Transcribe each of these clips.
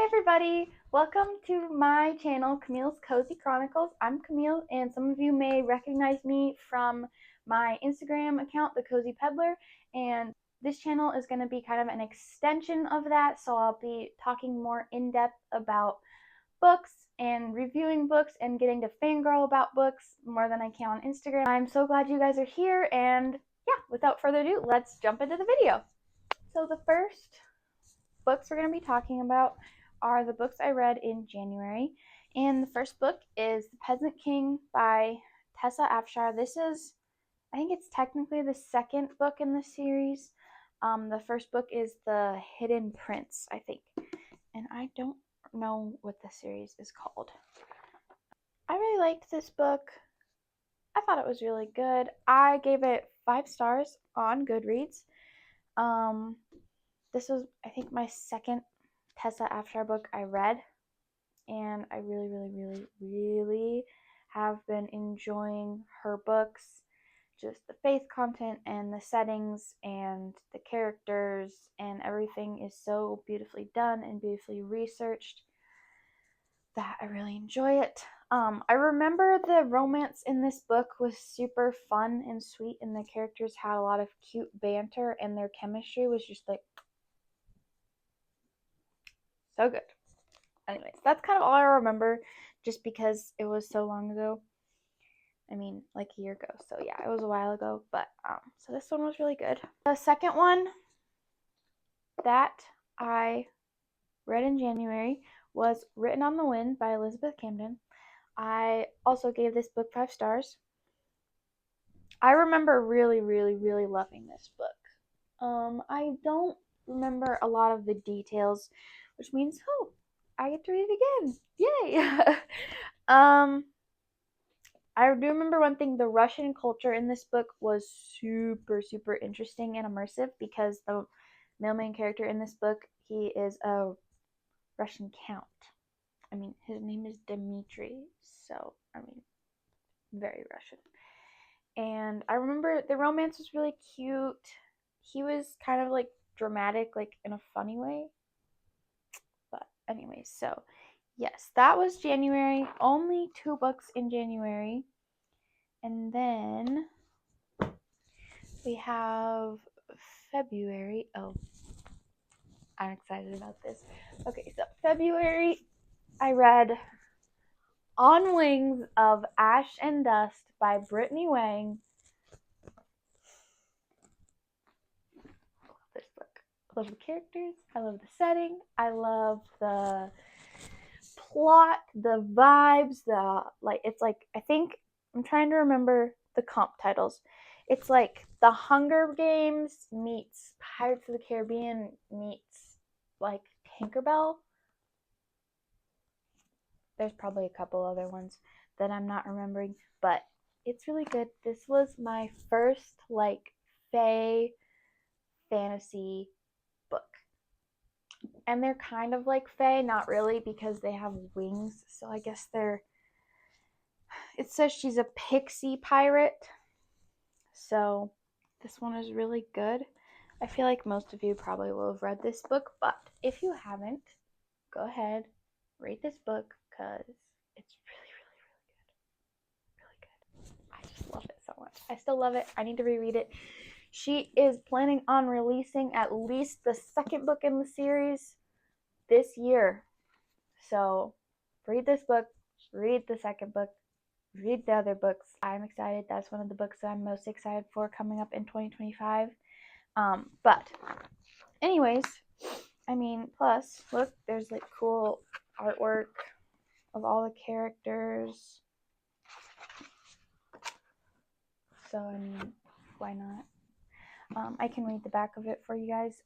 everybody, welcome to my channel, Camille's Cozy Chronicles. I'm Camille, and some of you may recognize me from my Instagram account, The Cozy Peddler, and this channel is going to be kind of an extension of that, so I'll be talking more in depth about books and reviewing books and getting to fangirl about books more than I can on Instagram. I'm so glad you guys are here, and yeah, without further ado, let's jump into the video. So the first books we're going to be talking about are the books I read in January. And the first book is The Peasant King by Tessa Afshar. This is, I think it's technically the second book in the series. The first book is The Hidden Prince, I think. And I don't know what the series is called. I really liked this book. I thought it was really good. I gave it 5 stars on Goodreads. This was, I think, my second Tessa Afshar book I read, and I really have been enjoying her books. Just the faith content and the settings and the characters and everything is so beautifully done and beautifully researched that I really enjoy it. I remember the romance in this book was super fun and sweet, and the characters had a lot of cute banter, and their chemistry was just like so good. Anyways, that's kind of all I remember just because it was so long ago. I mean, like a year ago. So yeah, it was a while ago. But so this one was really good. The second one that I read in January was Written on the Wind by Elizabeth Camden. I also gave this book 5 stars. I remember really loving this book. I don't remember a lot of the details, which means, oh, I get to read it again. Yay! I do remember one thing, the Russian culture in this book was super interesting and immersive because the male main character in this book, he is a Russian count. I mean, his name is Dmitri, so, I mean, very Russian. And I remember the romance was really cute. He was kind of like dramatic, like in a funny way. But anyway, so yes, that was January. Only 2 books in January. And then we have February. Oh, I'm excited about this. Okay, so February, I read On Wings of Ash and Dust by Brittany Wang. I love this book. I love the characters. I love the setting. I love the plot, the vibes, it's like, I think, I'm trying to remember the comp titles. It's like The Hunger Games meets Pirates of the Caribbean meets like Tinkerbell. There's probably a couple other ones that I'm not remembering, but it's really good. This was my first like fae fantasy book. And they're kind of like fae, not really, because they have wings, so I guess it says she's a pixie pirate. So this one is really good. I feel like most of you probably will have read this book, but if you haven't, go ahead, read this book because it's really good. I just love it so much. I still love it. I need to reread it. She is planning on releasing at least the second book in the series this year. So read this book, read the second book, read the other books. I'm excited. That's one of the books that I'm most excited for coming up in 2025. But anyways, I mean, plus, look, there's like cool artwork of all the characters. So, I mean, why not? I can read the back of it for you guys.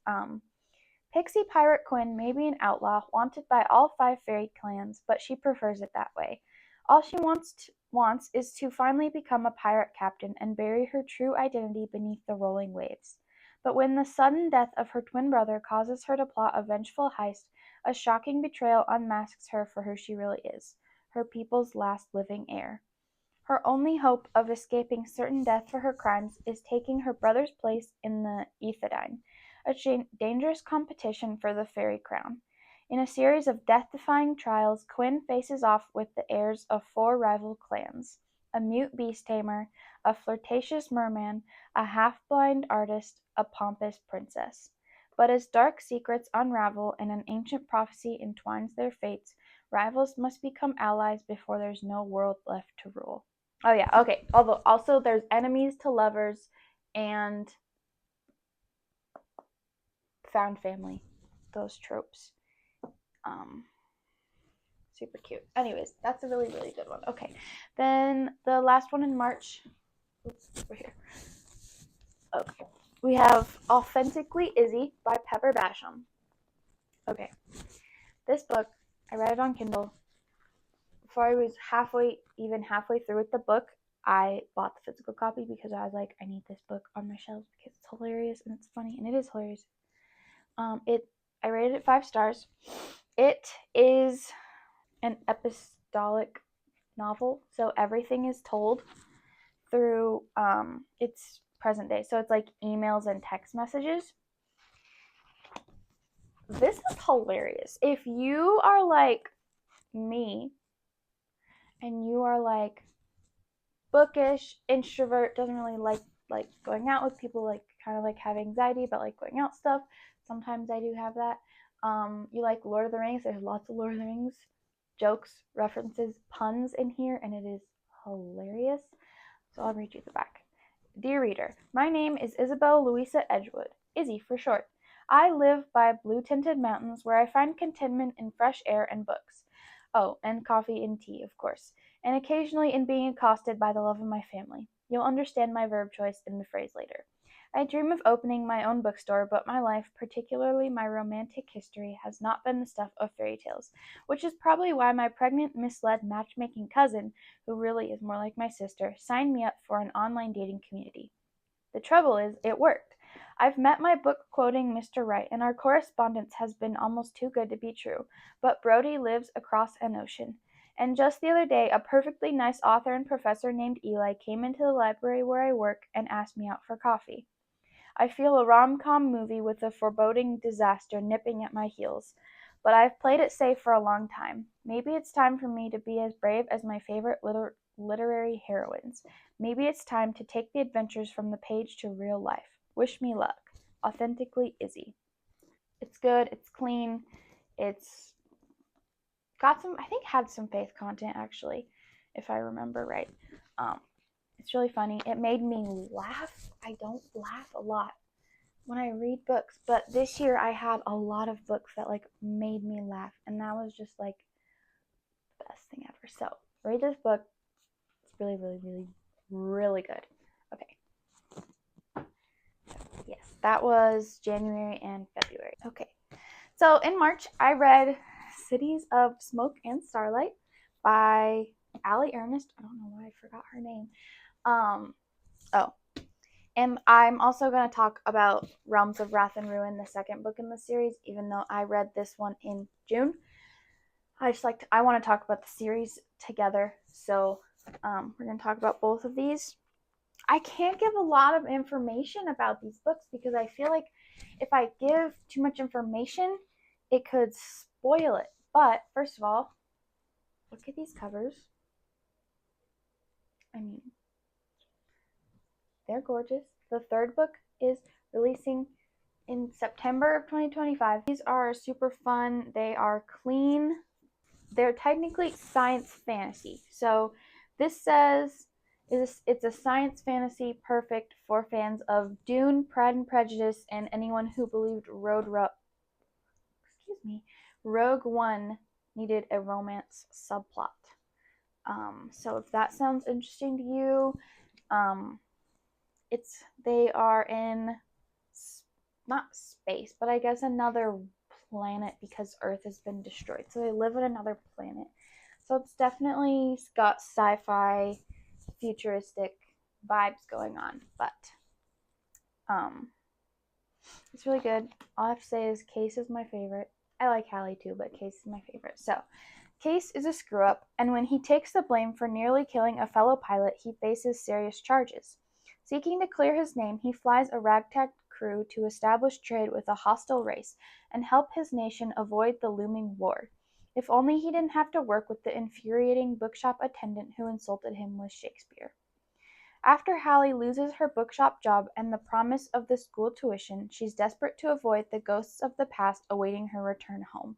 Pixie Pirate Quinn may be an outlaw, wanted by all 5 fairy clans, but she prefers it that way. All she wants is to finally become a pirate captain and bury her true identity beneath the rolling waves. But when the sudden death of her twin brother causes her to plot a vengeful heist, a shocking betrayal unmasks her for who she really is, her people's last living heir. Her only hope of escaping certain death for her crimes is taking her brother's place in the Ithadine, a dangerous competition for the fairy crown. In a series of death-defying trials, Quinn faces off with the heirs of 4 rival clans: a mute beast tamer, a flirtatious merman, a half-blind artist, a pompous princess. But as dark secrets unravel and an ancient prophecy entwines their fates, rivals must become allies before there's no world left to rule. Oh yeah, okay. Although also there's enemies to lovers and found family. Those tropes. Super cute. Anyways, that's a really, really good one. Okay. Then the last one in March. Oops, over here. Okay. We have Authentically Izzy by Pepper Basham. Okay. This book, I read it on Kindle. Before I was halfway through with the book, I bought the physical copy because I was like, I need this book on my shelves because it's hilarious and it's funny, and it is hilarious. I rated it 5 stars. It is an epistolic novel, so everything is told through it's present day, so it's like emails and text messages. This is hilarious. If you are like me and you are like bookish, introvert, doesn't really like going out with people, like kind of like have anxiety about like going out stuff. Sometimes I do have that. You like Lord of the Rings, there's lots of Lord of the Rings jokes, references, puns in here, and it is hilarious. So I'll read you the back. Dear reader, my name is Isabel Louisa Edgewood, Izzy for short. I live by blue-tinted mountains where I find contentment in fresh air and books. Oh, and coffee and tea, of course, and occasionally in being accosted by the love of my family. You'll understand my verb choice in the phrase later. I dream of opening my own bookstore, but my life, particularly my romantic history, has not been the stuff of fairy tales, which is probably why my pregnant, misled matchmaking cousin, who really is more like my sister, signed me up for an online dating community. The trouble is, it worked. I've met my book-quoting Mr. Right, and our correspondence has been almost too good to be true, but Brody lives across an ocean. And just the other day, a perfectly nice author and professor named Eli came into the library where I work and asked me out for coffee. I feel a rom-com movie with a foreboding disaster nipping at my heels. But I've played it safe for a long time. Maybe it's time for me to be as brave as my favorite literary heroines. Maybe it's time to take the adventures from the page to real life. Wish me luck. Authentically Izzy. It's good. It's clean. It's got some, I think had some faith content actually, if I remember right. It's really funny. It made me laugh. I don't laugh a lot when I read books, but this year I had a lot of books that like made me laugh, and that was just like the best thing ever. So read this book. It's really, really, really, really good. Okay. Yes, that was January and February. Okay. So in March, I read Cities of Smoke and Starlight by Alli Earnest. I don't know why I forgot her name. And I'm also going to talk about Realms of Wrath and Ruin, the second book in the series, even though I read this one in June. I want to talk about the series together, so we're going to talk about both of these. I can't give a lot of information about these books because I feel like if I give too much information, it could spoil it. But first of all, look at these covers. I mean, they're gorgeous. The third book is releasing in September of 2025. These are super fun. They are clean. They're technically science fantasy. So this says it's a science fantasy perfect for fans of Dune, Pride and Prejudice, and anyone who believed Rogue One needed a romance subplot. So if that sounds interesting to you, they are in not space, but I guess another planet because Earth has been destroyed. So they live on another planet. So it's definitely got sci-fi, futuristic vibes going on, but it's really good. All I have to say is Case is my favorite. I like Hallie too, but Case is my favorite. So Case is a screw-up, and when he takes the blame for nearly killing a fellow pilot, he faces serious charges. Seeking to clear his name, he flies a ragtag crew to establish trade with a hostile race and help his nation avoid the looming war. If only he didn't have to work with the infuriating bookshop attendant who insulted him with Shakespeare. After Hallie loses her bookshop job and the promise of the school tuition, she's desperate to avoid the ghosts of the past awaiting her return home.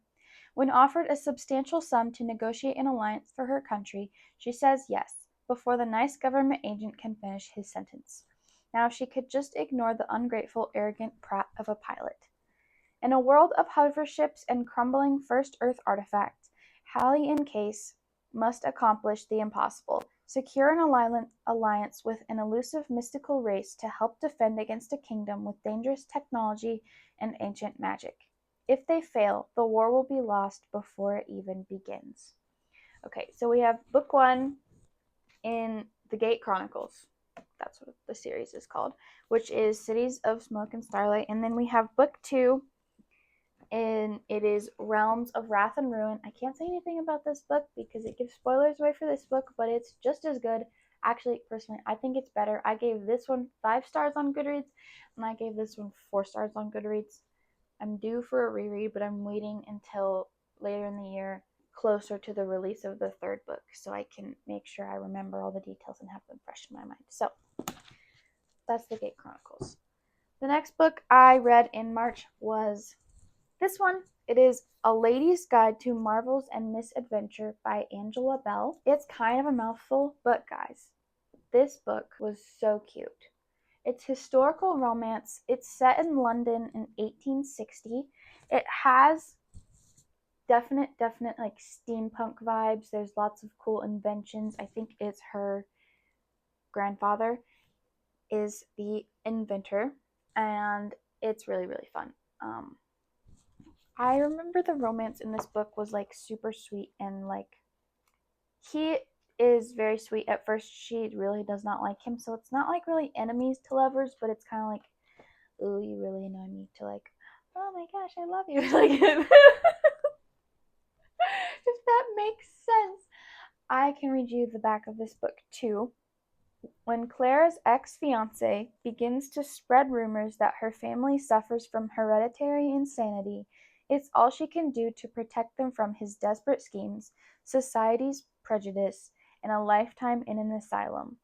When offered a substantial sum to negotiate an alliance for her country, she says yes, before the nice government agent can finish his sentence. Now she could just ignore the ungrateful, arrogant prat of a pilot. In a world of hover ships and crumbling First Earth artifacts, Hallie and Case must accomplish the impossible, secure an alliance with an elusive mystical race to help defend against a kingdom with dangerous technology and ancient magic. If they fail, the war will be lost before it even begins. Okay, so we have book 1 in the Gate Chronicles. That's what the series is called, which is Cities of Smoke and Starlight. And then we have book 2, and it is Realms of Wrath and Ruin. I can't say anything about this book because it gives spoilers away for this book, but it's just as good. Actually, personally, I think it's better. I gave this one 5 stars on Goodreads, and I gave this one 4 stars on Goodreads. I'm due for a reread, but I'm waiting until later in the year, closer to the release of the 3rd book, so I can make sure I remember all the details and have them fresh in my mind. So, that's the Gate Chronicles. The next book I read in March was this one. It is A Lady's Guide to Marvels and Misadventure by Angela Bell. It's kind of a mouthful, but guys, this book was so cute. It's historical romance. It's set in London in 1860. It has definite like steampunk vibes. There's lots of cool inventions. I think it's her grandfather is the inventor, and it's really, really fun. I remember the romance in this book was like super sweet, and like he is very sweet. At first she really does not like him, so it's not like really enemies to lovers, but it's kind of like, oh, you really annoy me, to like, oh my gosh, I love you. Like, if that makes sense. I can read you the back of this book too. When Clara's ex-fiance begins to spread rumors that her family suffers from hereditary insanity, it's all she can do to protect them from his desperate schemes, society's prejudice, and a lifetime in an asylum.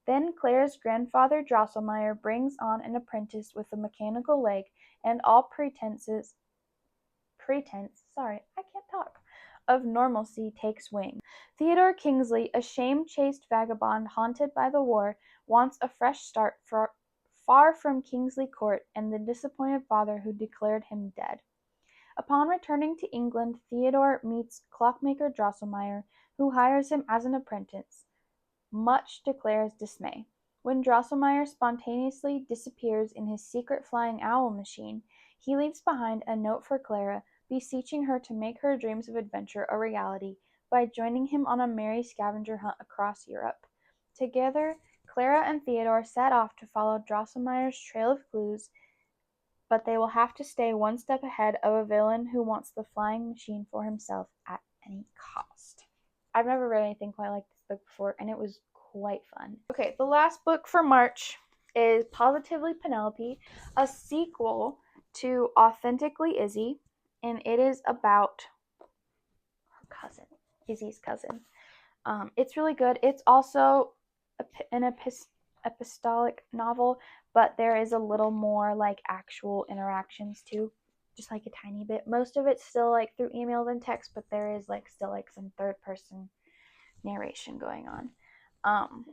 Then Clara's grandfather Drosselmeyer brings on an apprentice with a mechanical leg, and all pretense, of normalcy takes wing. Theodore Kingsley, a shame-chased vagabond haunted by the war, wants a fresh start far from Kingsley Court and the disappointed father who declared him dead. Upon returning to England, Theodore meets clockmaker Drosselmeyer, who hires him as an apprentice, much to Clara's dismay. When Drosselmeyer spontaneously disappears in his secret flying owl machine, he leaves behind a note for Clara, beseeching her to make her dreams of adventure a reality by joining him on a merry scavenger hunt across Europe. Together, Clara and Theodore set off to follow Drosselmeyer's trail of clues, but they will have to stay one step ahead of a villain who wants the flying machine for himself at any cost. I've never read anything quite like this book before, and it was quite fun. Okay, the last book for March is Positively Penelope, a sequel to Authentically Izzy, and it is about her cousin, Izzy's cousin. It's really good. It's also an epistolic novel, but there is a little more like actual interactions too, just like a tiny bit. Most of it's still like through emails and text, but there is like still like some third person narration going on.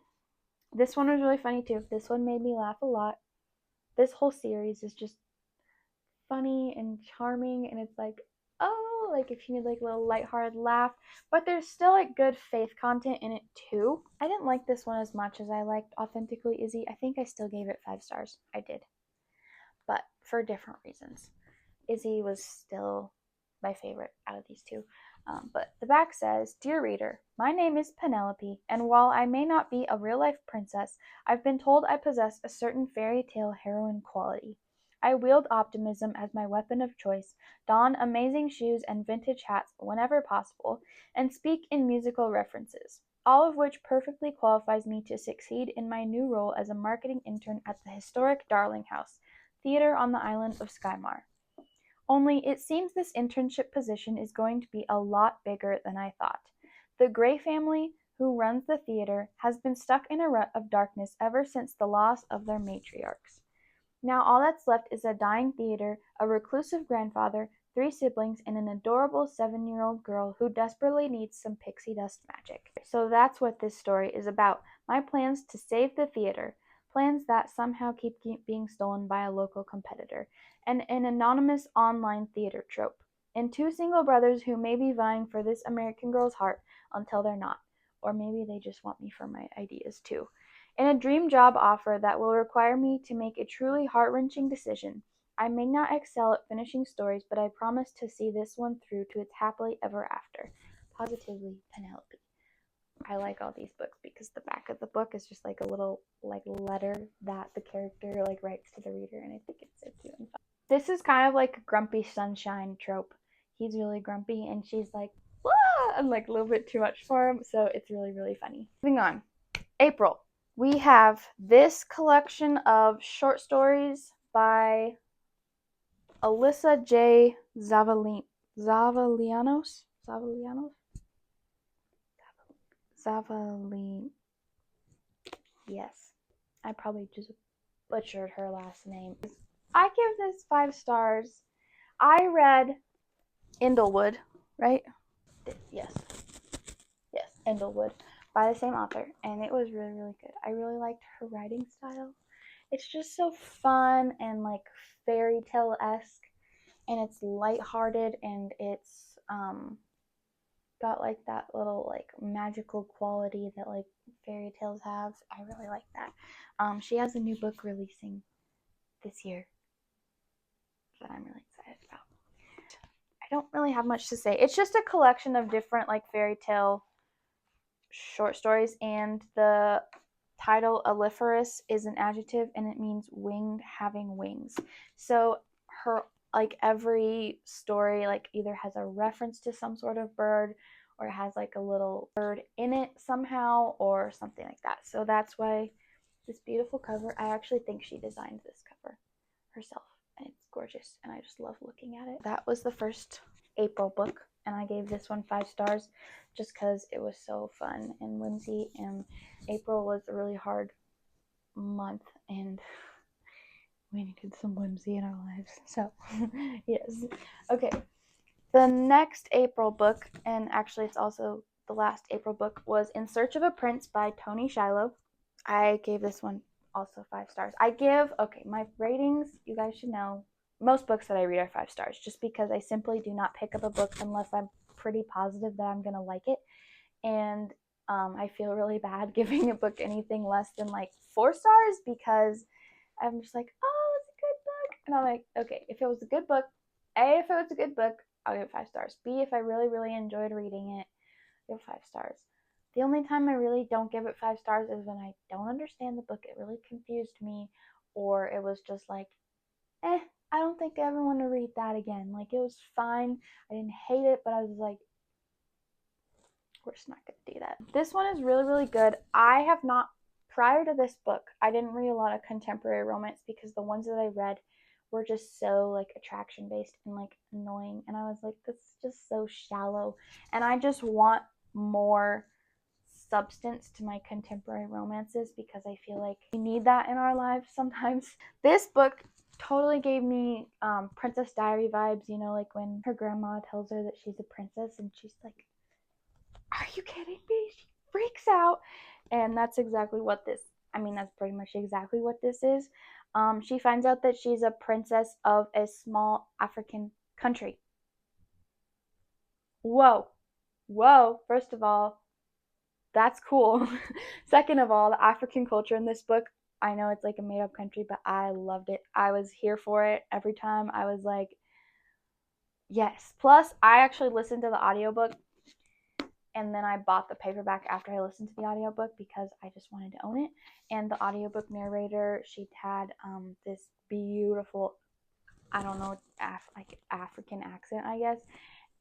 This one was really funny too. This one made me laugh a lot. This whole series is just funny and charming, and it's like, oh, like if you need like a little lighthearted laugh, but there's still like good faith content in it too. I didn't like this one as much as I liked Authentically Izzy. I think I still gave it 5 stars. I did, but for different reasons. Izzy was still my favorite out of these two. But the back says, Dear reader, my name is Penelope, and while I may not be a real-life princess, I've been told I possess a certain fairy tale heroine quality. I wield optimism as my weapon of choice, don amazing shoes and vintage hats whenever possible, and speak in musical references, all of which perfectly qualifies me to succeed in my new role as a marketing intern at the historic Darling House, theater on the island of Skymar. Only it seems this internship position is going to be a lot bigger than I thought. The Gray family, who runs the theater, has been stuck in a rut of darkness ever since the loss of their matriarchs. Now all that's left is a dying theater, a reclusive grandfather, 3 siblings, and an adorable 7-year-old girl who desperately needs some pixie dust magic. So that's what this story is about. My plans to save the theater. Plans that somehow keep being stolen by a local competitor. And an anonymous online theater trope. And 2 single brothers who may be vying for this American girl's heart until they're not. Or maybe they just want me for my ideas too. And a dream job offer that will require me to make a truly heart-wrenching decision. I may not excel at finishing stories, but I promise to see this one through to its happily ever after. Positively, Penelope. I like all these books because the back of the book is just like a little letter that the character writes to the reader, and I think it's so cute and fun. This is kind of like a grumpy sunshine trope. He's really grumpy and she's like, "Wah!" and a little bit too much for him, so it's really, really funny. Moving on. April. We have this collection of short stories by Alissa J. Zavalianos. Yes, I probably just butchered her last name. I give this 5 stars. I read Indlewood, right? Yes, Indlewood, by the same author, and it was really, really good. I really liked her writing style. It's just so fun and fairy tale-esque, and it's lighthearted, and it's got that little magical quality that fairy tales have. I really like that. She has a new book releasing this year that I'm really excited about. I don't really have much to say. It's just a collection of different fairy tale short stories, and the title Aliferous is an adjective and it means winged, having wings. So her every story either has a reference to some sort of bird, or it has a little bird in it somehow, or something like that. So that's why this beautiful cover, I actually think she designed this cover herself, and it's gorgeous, and I just love looking at it. That was the first April book, and I gave this one 5 stars just because it was so fun and whimsy, and April was a really hard month, and we needed some whimsy in our lives, so yes. Okay, the next April book, and actually it's also the last April book, was In Search of a Prince by Toni Shiloh. I gave this one also 5 stars. Okay, my ratings, you guys should know, most books that I read are 5 stars, just because I simply do not pick up a book unless I'm pretty positive that I'm going to like it. And I feel really bad giving a book anything less than 4 stars, because I'm just oh, it's a good book. And I'm okay, if it was a good book, A, if it was a good book, I'll give it 5 stars. B, if I really, really enjoyed reading it, I'll give it 5 stars. The only time I really don't give it 5 stars is when I don't understand the book, it really confused me, or it was just I don't think I ever want to read that again. It was fine. I didn't hate it, but I was we're just not going to do that. This one is really, really good. I have not, prior to this book, I didn't read a lot of contemporary romance because the ones that I read were just so attraction based and annoying, and I was this is just so shallow, and I just want more substance to my contemporary romances because I feel we need that in our lives sometimes. This book totally gave me Princess Diary vibes, when her grandma tells her that she's a princess and she's are you kidding me? She freaks out. And that's exactly what this, that's pretty much exactly what this is. She finds out that she's a princess of a small African country. Whoa. First of all, that's cool. Second of all, the African culture in this book, I know it's a made-up country, but I loved it. I was here for it every time. I was yes. Plus, I actually listened to the audiobook, and then I bought the paperback after I listened to the audiobook because I just wanted to own it. And the audiobook narrator, she had this beautiful, I don't know, African accent, I guess,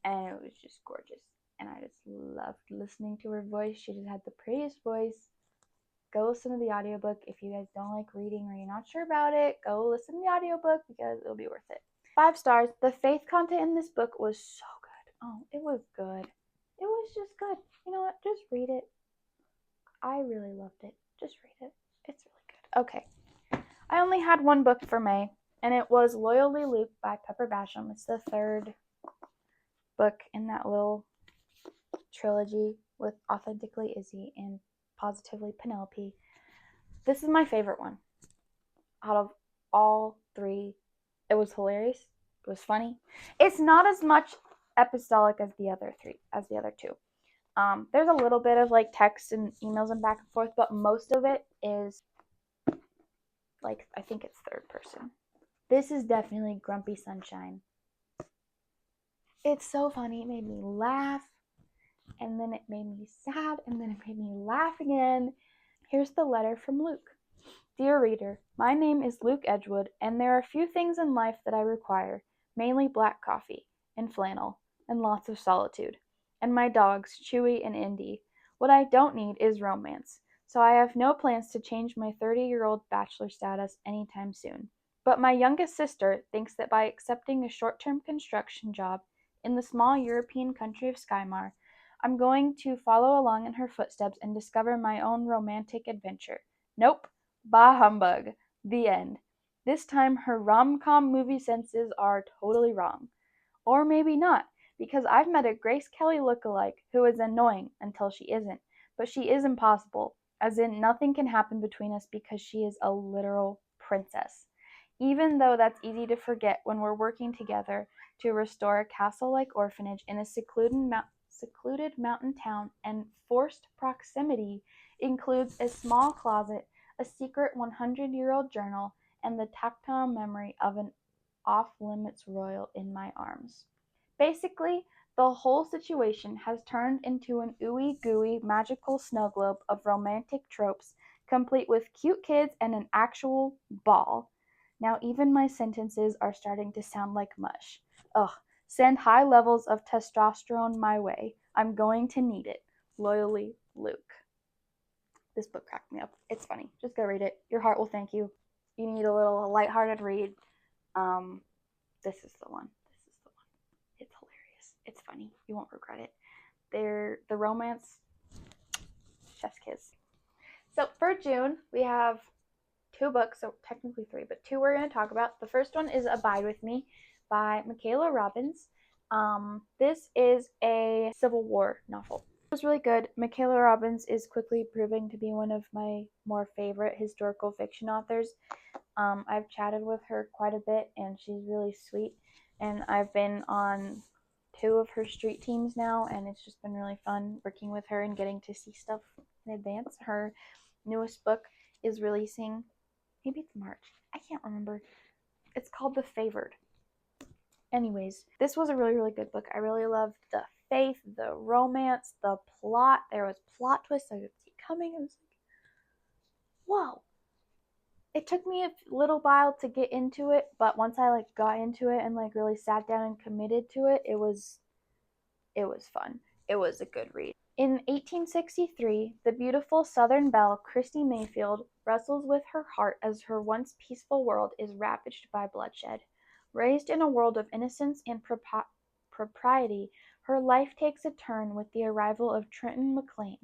and it was just gorgeous. And I just loved listening to her voice. She just had the prettiest voice. go listen to the audiobook. If you guys don't like reading or you're not sure about it, go listen to the audiobook because it'll be worth it. 5 stars. The faith content in this book was so good. Oh, it was good. It was just good. You know what? Just read it. I really loved it. Just read it. It's really good. Okay. I only had one book for May, and it was Loyally Luke by Pepper Basham. It's the 3rd book in that little trilogy with Authentically Izzy and Positively Penelope. This is my favorite one out of all 3. It was hilarious. It was funny. It's not as much epistolic as the other 2. There's a little bit of like text and emails and back and forth, but most of it is like, I think it's 3rd person. This is definitely Grumpy Sunshine. It's so funny. It made me laugh, and then it made me sad, and then it made me laugh again. Here's the letter from Luke. Dear reader, my name is Luke Edgewood, and there are few things in life that I require, mainly black coffee, and flannel, and lots of solitude, and my dogs, Chewy and Indy. What I don't need is romance, so I have no plans to change my 30-year-old bachelor status anytime soon. But my youngest sister thinks that by accepting a short-term construction job in the small European country of Skymar, I'm going to follow along in her footsteps and discover my own romantic adventure. Nope. Bah humbug. The end. This time her rom-com movie senses are totally wrong. Or maybe not, because I've met a Grace Kelly lookalike who is annoying until she isn't, but she is impossible, as in nothing can happen between us because she is a literal princess. Even though that's easy to forget when we're working together to restore a castle-like orphanage in a secluded mountain town, and forced proximity includes a small closet, a secret 100-year-old journal, and the tactile memory of an off-limits royal in my arms. Basically, the whole situation has turned into an ooey-gooey magical snow globe of romantic tropes, complete with cute kids and an actual ball. Now even my sentences are starting to sound like mush. Ugh, send high levels of testosterone my way. I'm going to need it. Loyally, Luke. This book cracked me up. It's funny. Just go read it. Your heart will thank you. You need a little lighthearted read. This is the one. It's hilarious. It's funny. You won't regret it. The romance, chef's kiss. So for June, we have 2 books, so technically 3, but 2 we're going to talk about. The first one is Abide With Me by Mikayla Robbins. This is a Civil War novel. It was really good. Mikayla Robbins is quickly proving to be one of my more favorite historical fiction authors. I've chatted with her quite a bit, and she's really sweet. And I've been on 2 of her street teams now, and it's just been really fun working with her and getting to see stuff in advance. Her newest book is releasing, maybe it's March. I can't remember. It's called The Favored. Anyways, this was a really, really good book. I really loved the faith, the romance, the plot. There was plot twists I could see coming. I was like, whoa. It took me a little while to get into it, but once I got into it and really sat down and committed to it, it was fun. It was a good read. In 1863, the beautiful Southern belle Christie Mayfield wrestles with her heart as her once peaceful world is ravaged by bloodshed. Raised in a world of innocence and propriety, her life takes a turn with the arrival of Trenton McLean.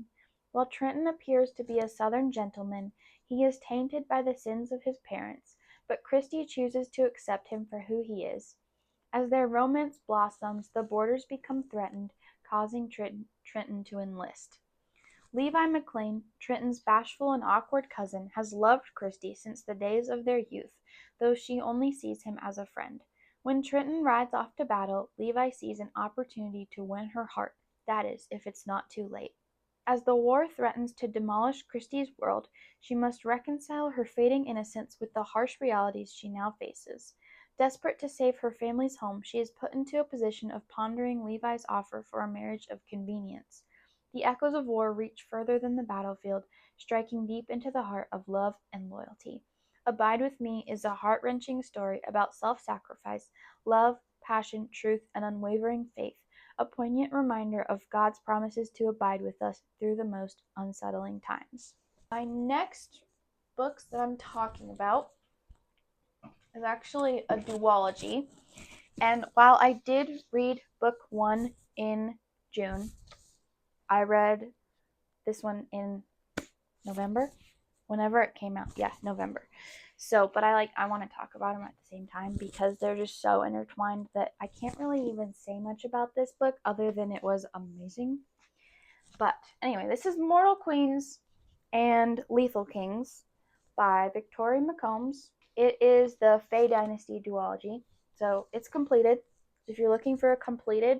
While Trenton appears to be a Southern gentleman, he is tainted by the sins of his parents, but Christie chooses to accept him for who he is. As their romance blossoms, the borders become threatened, causing Trenton to enlist. Levi McLean, Trenton's bashful and awkward cousin, has loved Christie since the days of their youth, though she only sees him as a friend. When Trenton rides off to battle, Levi sees an opportunity to win her heart, that is, if it's not too late. As the war threatens to demolish Christie's world, she must reconcile her fading innocence with the harsh realities she now faces. Desperate to save her family's home, she is put into a position of pondering Levi's offer for a marriage of convenience. The echoes of war reach further than the battlefield, striking deep into the heart of love and loyalty. Abide With Me is a heart-wrenching story about self-sacrifice, love, passion, truth, and unwavering faith, a poignant reminder of God's promises to abide with us through the most unsettling times. My next books that I'm talking about is actually a duology. And while I did read book 1 in June, I read this one in November, whenever it came out. Yeah, November. So, but I want to talk about them at the same time because they're just so intertwined that I can't really even say much about this book other than it was amazing. But anyway, this is Mortal Queens and Lethal Kings by Victoria McCombs. It is the Fae Dynasty duology, so it's completed. If you're looking for a completed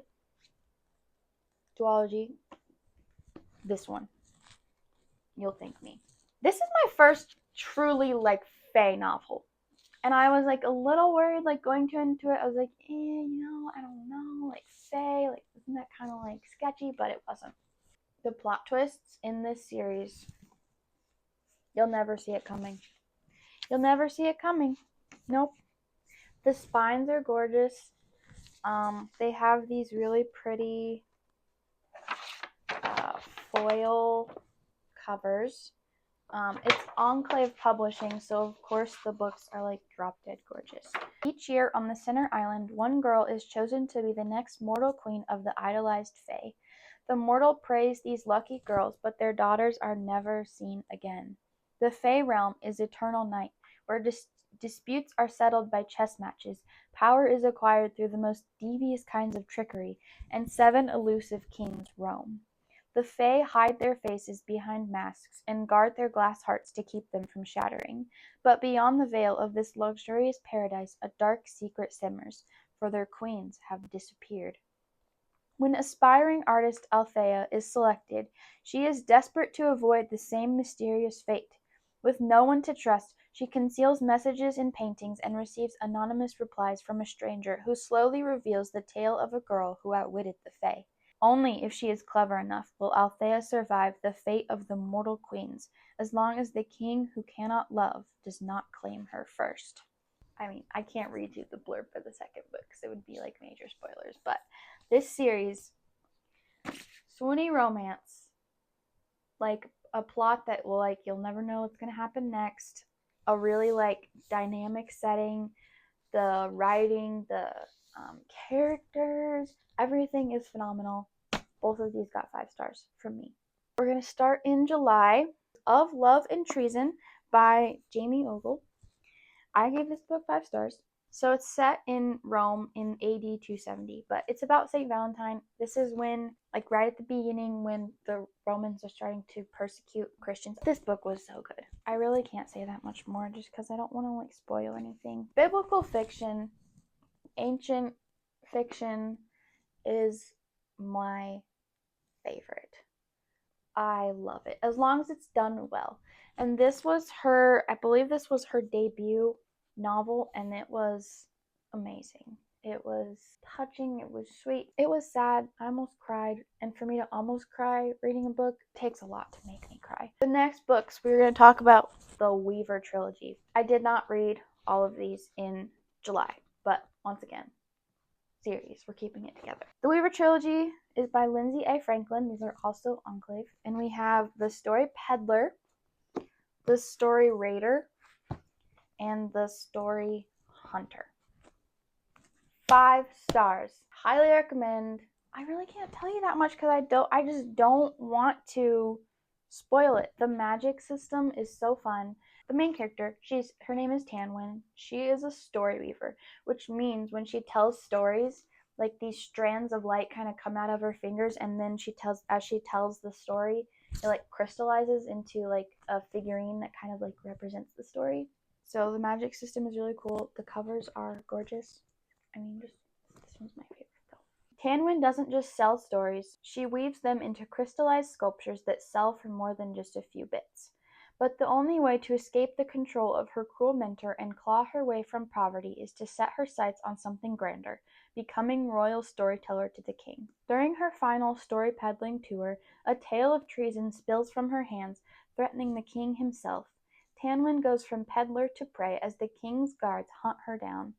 duology, this one. You'll thank me. This is my first truly Fae novel. And I was a little worried going into it. I was I don't know, Fae, isn't that kind of sketchy? But it wasn't. The plot twists in this series, you'll never see it coming. You'll never see it coming. Nope. The spines are gorgeous. They have these really pretty foil covers. It's Enclave Publishing, so of course the books are drop dead gorgeous. Each year on the Center Island, one girl is chosen to be the next mortal queen of the idolized Fae. The mortal praise these lucky girls, but their daughters are never seen again. The Fae realm is eternal night, where disputes are settled by chess matches, power is acquired through the most devious kinds of trickery, and 7 elusive kings roam. The Fae hide their faces behind masks and guard their glass hearts to keep them from shattering. But beyond the veil of this luxurious paradise, a dark secret simmers, for their queens have disappeared. When aspiring artist Althea is selected, she is desperate to avoid the same mysterious fate. With no one to trust, she conceals messages in paintings and receives anonymous replies from a stranger who slowly reveals the tale of a girl who outwitted the Fae. Only if she is clever enough will Althea survive the fate of the mortal queens, as long as the king who cannot love does not claim her first. I mean, I can't read you the blurb for the second book because it would be major spoilers, but this series, swoony romance, a plot that will you'll never know what's going to happen next, a really dynamic setting, the writing, the characters, everything is phenomenal. Both of these got 5 stars from me. We're going to start in July. Of Love and Treason by Jamie Ogle. I gave this book 5 stars. So it's set in Rome in AD 270, but it's about St. Valentine. This is when, right at the beginning, when the Romans are starting to persecute Christians. This book was so good. I really can't say that much more just because I don't want to spoil anything. Biblical fiction, ancient fiction is my favorite. I love it as long as it's done well. And this was I believe this was her debut novel, and it was amazing. It was touching, it was sweet, it was sad. I almost cried, and for me to almost cry reading a book takes a lot to make me cry. The next books we're going to talk about, the Weaver Trilogy. I did not read all of these in July, but once again, series. We're keeping it together. The Weaver Trilogy is by Lindsay A. Franklin. These are also Enclave. And we have the Story Peddler, the Story Raider, and the Story Hunter. 5 stars. Highly recommend. I really can't tell you that much because I just don't want to spoil it. The magic system is so fun. The main character, her name is Tanwyn. She is a story weaver, which means when she tells stories, these strands of light kind of come out of her fingers, and then as she tells the story, it crystallizes into a figurine that kind of represents the story. So the magic system is really cool. The covers are gorgeous. I mean, this one's my favorite though. Tanwyn doesn't just sell stories, she weaves them into crystallized sculptures that sell for more than just a few bits. But the only way to escape the control of her cruel mentor and claw her way from poverty is to set her sights on something grander, becoming royal storyteller to the king. During her final story peddling tour, a tale of treason spills from her hands, threatening the king himself. Tanwyn goes from peddler to prey as the king's guards hunt her down,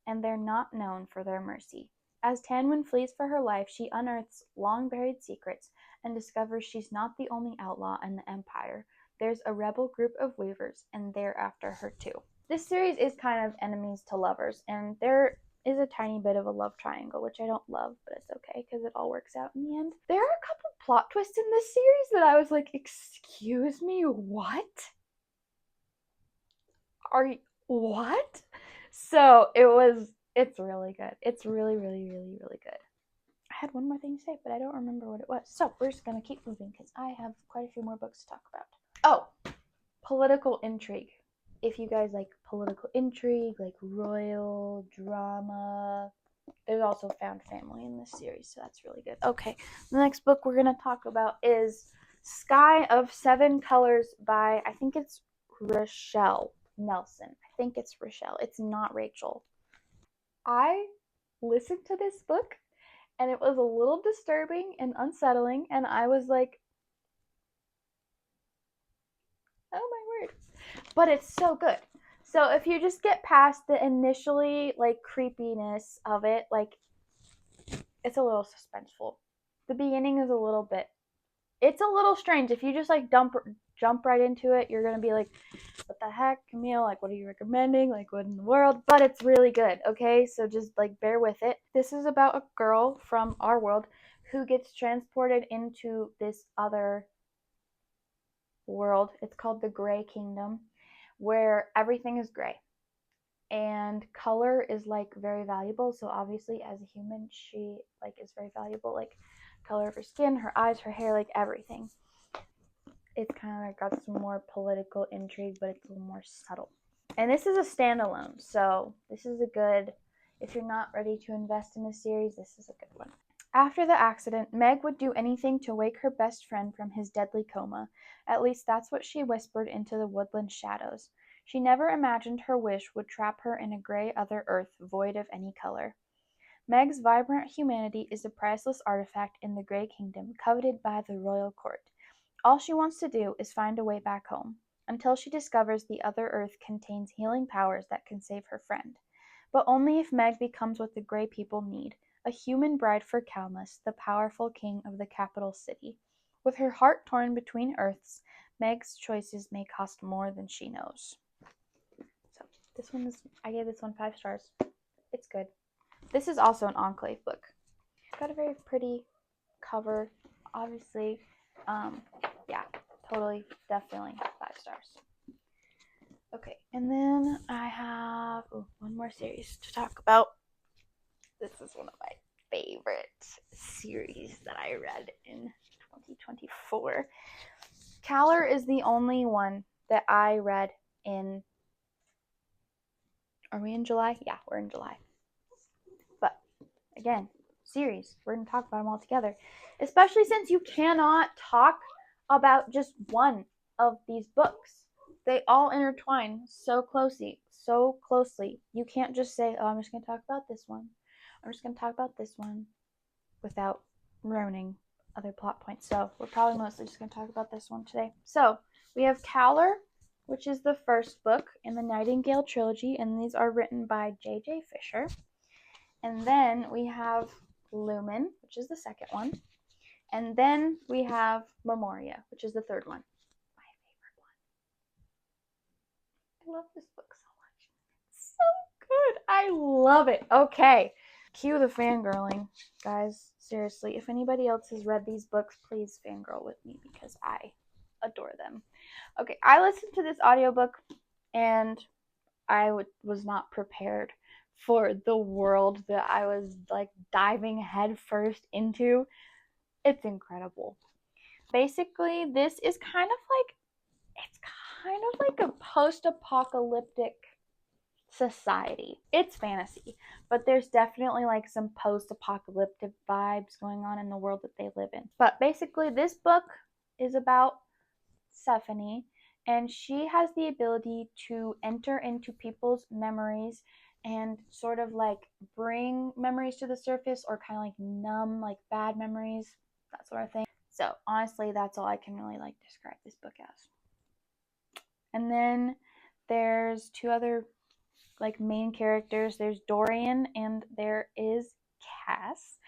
and they're not known for their mercy. As Tanwyn flees for her life, she unearths long-buried secrets and discovers she's not the only outlaw in the empire. There's a rebel group of weavers, and they're after her too. This series is kind of enemies to lovers, and there is a tiny bit of a love triangle, which I don't love, but it's okay because it all works out in the end. There are a couple plot twists in this series that I was like, excuse me, what? What? So it's really good. It's really, really, really, really good. I had one more thing to say, but I don't remember what it was. So we're just going to keep moving because I have quite a few more books to talk about. Oh, political intrigue. If you guys like political intrigue, like royal drama, there's also found family in this series, so that's really good. Okay, the next book we're going to talk about is Sky of Seven Colors by, I think it's Rachelle Nelson. I think it's Rachelle. It's not Rachel. I listened to this book, and it was a little disturbing and unsettling, and I was like, oh my word. But it's so good. So if you just get past the initially like creepiness of it, like it's a little suspenseful. The beginning is a little bit, it's a little strange. If you just like jump right into it, you're gonna be like, what the heck, Camille? Like, what are you recommending? Like, what in the world? But it's really good, okay? So just like bear with it. This is about a girl from our world who gets transported into this other world. It's called the Gray Kingdom, where everything is gray. And color is like very valuable. So obviously as a human, she like is very valuable. Like color of her skin, her eyes, her hair, like everything. It's kind of like got some more political intrigue, but it's a little more subtle. And this is a standalone, so this is a good, if you're not ready to invest in a series, this is a good one. After the accident, Meg would do anything to wake her best friend from his deadly coma. At least that's what she whispered into the woodland shadows. She never imagined her wish would trap her in a gray other earth void of any color. Meg's vibrant humanity is a priceless artifact in the Gray Kingdom, coveted by the royal court. All she wants to do is find a way back home, until she discovers the other earth contains healing powers that can save her friend. But only if Meg becomes what the Gray people need, a human bride for Calmus, the powerful king of the capital city. With her heart torn between earths, Meg's choices may cost more than she knows. So this one is, I gave this one 5 stars. It's good. This is also an Enclave book. It's got a very pretty cover, obviously. Yeah, totally, definitely 5 stars. Okay, and then I have one more series to talk about. This is one of my favorite series that I read in 2024. Caller is the only one that I read in, are we in July? Yeah, we're in July. But again, series, we're going to talk about them all together, especially since you cannot talk about just one of these books. They all intertwine so closely. You can't just say, oh, I'm just going to talk about this one. I'm just going to talk about this one without ruining other plot points. So we're probably mostly just going to talk about this one today. So we have Caller, which is the first book in the Nightingale trilogy, and these are written by J.J. Fisher. And then we have Lumen, which is the second one. And then we have Memoria, which is the third one. My favorite one. I love this book so much. It's so good. I love it. Okay. Cue the fangirling, guys. Seriously, if anybody else has read these books, please fangirl with me because I adore them. Okay, I listened to this audiobook and I was not prepared for the world that I was like diving headfirst into. It's incredible. Basically, this is kind of like a post-apocalyptic society. It's fantasy, but there's definitely like some post-apocalyptic vibes going on in the world that they live in. But basically, this book is about C.F.E, and she has the ability to enter into people's memories and sort of like bring memories to the surface or kind of like numb like bad memories, that sort of thing. So honestly, that's all I can really like describe this book as. And then there's 2 other like main characters. There's Dorian and there is Cass.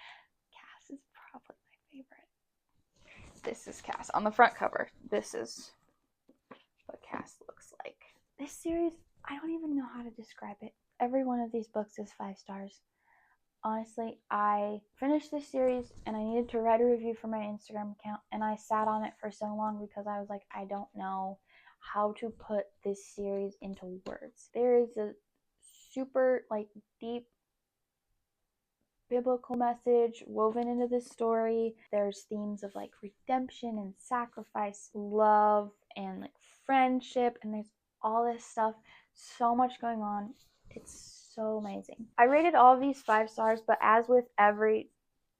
Cass is probably my favorite. This is Cass on the front cover. This is This series, I don't even know how to describe it. Every one of these books is 5 stars. Honestly, I finished this series and I needed to write a review for my Instagram account, and I sat on it for so long because I was like, I don't know how to put this series into words. There is a super deep biblical message woven into this story. There's themes of redemption and sacrifice, love and friendship, and there's all this stuff, so much going on. It's so amazing. I rated all of these 5 stars, but as with